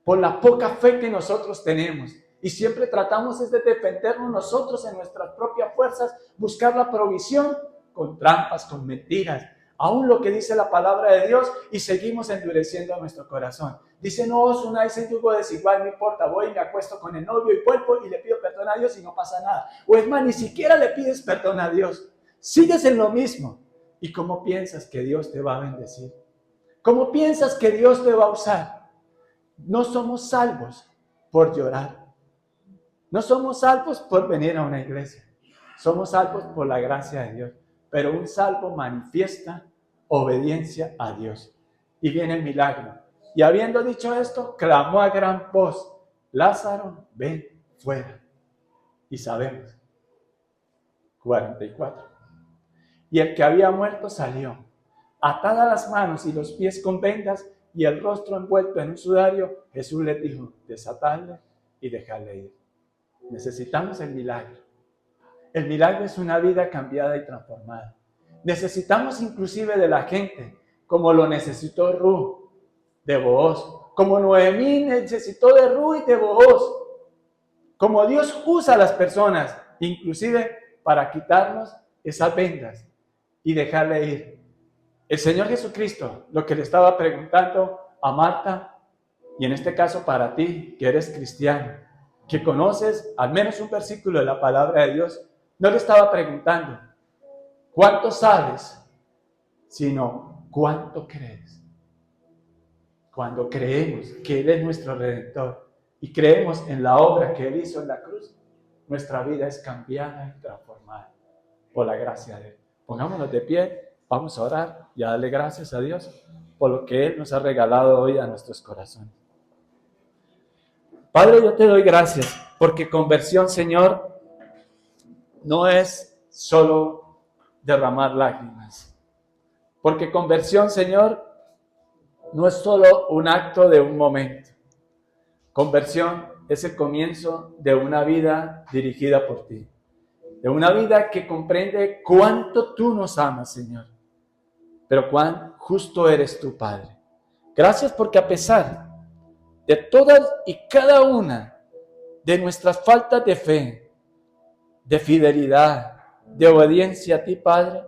B: por la poca fe que nosotros tenemos. Y siempre tratamos es de defendernos nosotros en nuestras propias fuerzas, buscar la provisión con trampas, con mentiras, aún lo que dice la palabra de Dios, y seguimos endureciendo nuestro corazón. Dice, no os unáis en yugo desigual, no importa, voy y me acuesto con el novio y vuelvo y le pido perdón a Dios y no pasa nada. O es más, ni siquiera le pides perdón a Dios. Sigues en lo mismo. ¿Y cómo piensas que Dios te va a bendecir? ¿Cómo piensas que Dios te va a usar? No somos salvos por llorar. No somos salvos por venir a una iglesia. Somos salvos por la gracia de Dios. Pero un salvo manifiesta obediencia a Dios. Y viene el milagro. Y habiendo dicho esto, clamó a gran voz, Lázaro, ven fuera. Y sabemos. 44. Y el que había muerto salió, atadas las manos y los pies con vendas y el rostro envuelto en un sudario. Jesús les dijo, desatadle y dejadle ir. Necesitamos el milagro. El milagro es una vida cambiada y transformada. Necesitamos inclusive de la gente, como lo necesitó Ruth de Booz, como Noemí necesitó de Ruth y de Booz, como Dios usa a las personas, inclusive para quitarnos esas vendas y dejarle ir. El Señor Jesucristo, lo que le estaba preguntando a Marta, y en este caso para ti, que eres cristiano, que conoces al menos un versículo de la palabra de Dios, no le estaba preguntando, ¿cuánto sabes? Sino, ¿cuánto crees? Cuando creemos que Él es nuestro Redentor y creemos en la obra que Él hizo en la cruz, nuestra vida es cambiada y transformada por la gracia de Él. Pongámonos de pie, vamos a orar y a darle gracias a Dios por lo que Él nos ha regalado hoy a nuestros corazones. Padre, yo te doy gracias porque conversión, Señor, no es solo derramar lágrimas. Porque conversión, Señor, no es solo un acto de un momento. Conversión es el comienzo de una vida dirigida por ti. De una vida que comprende cuánto tú nos amas, Señor. Pero cuán justo eres tú, Padre. Gracias porque a pesar de todas y cada una de nuestras faltas de fe, de fidelidad, de obediencia a ti, Padre,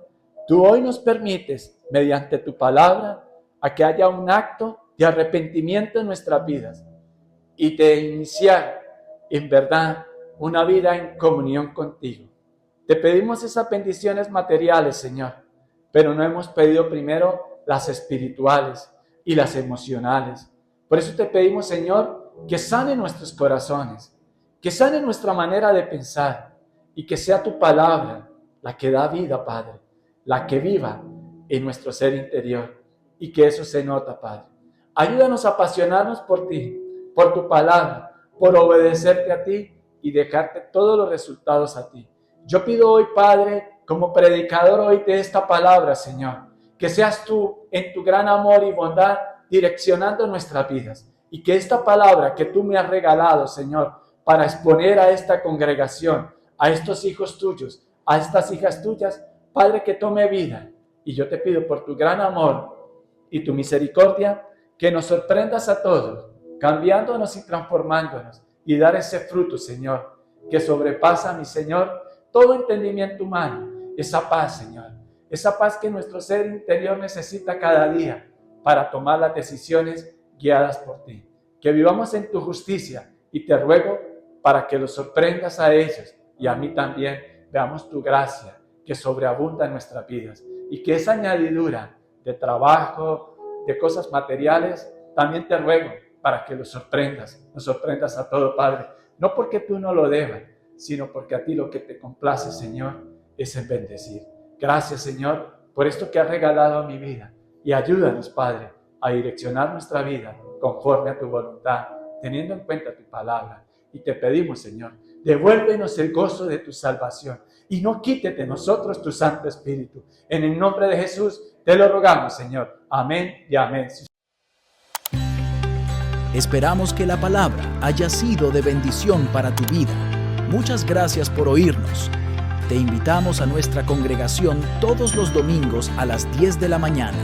B: tú hoy nos permites, mediante tu palabra, a que haya un acto de arrepentimiento en nuestras vidas y de iniciar, en verdad, una vida en comunión contigo. Te pedimos esas bendiciones materiales, Señor, pero no hemos pedido primero las espirituales y las emocionales. Por eso te pedimos, Señor, que sane nuestros corazones, que sane nuestra manera de pensar y que sea tu palabra la que da vida, Padre, la que viva en nuestro ser interior y que eso se nota, Padre. Ayúdanos a apasionarnos por ti, por tu palabra, por obedecerte a ti y dejarte todos los resultados a ti. Yo pido hoy, Padre, como predicador hoy de esta palabra, Señor, que seas tú en tu gran amor y bondad direccionando nuestras vidas y que esta palabra que tú me has regalado, Señor, para exponer a esta congregación, a estos hijos tuyos, a estas hijas tuyas, Padre, que tome vida. Y yo te pido por tu gran amor y tu misericordia, que nos sorprendas a todos, cambiándonos y transformándonos y dar ese fruto, Señor, que sobrepasa, mi Señor, todo entendimiento humano. Esa paz, Señor, esa paz que nuestro ser interior necesita cada día para tomar las decisiones guiadas por ti. Que vivamos en tu justicia y te ruego para que los sorprendas a ellos y a mí también, veamos tu gracia que sobreabunda en nuestras vidas y que esa añadidura de trabajo, de cosas materiales, también te ruego para que los sorprendas, nos sorprendas a todo, Padre, no porque tú no lo debas, sino porque a ti lo que te complace, Señor, es en bendecir. Gracias, Señor, por esto que has regalado a mi vida y ayúdanos, Padre, a direccionar nuestra vida conforme a tu voluntad, teniendo en cuenta tu palabra. Y te pedimos, Señor, devuélvenos el gozo de tu salvación y no quites de nosotros tu Santo Espíritu. En el nombre de Jesús te lo rogamos, Señor. Amén y amén.
A: Esperamos que la palabra haya sido de bendición para tu vida. Muchas gracias por oírnos. Te invitamos a nuestra congregación todos los domingos a las 10 de la mañana.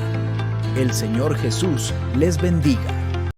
A: El Señor Jesús les bendiga.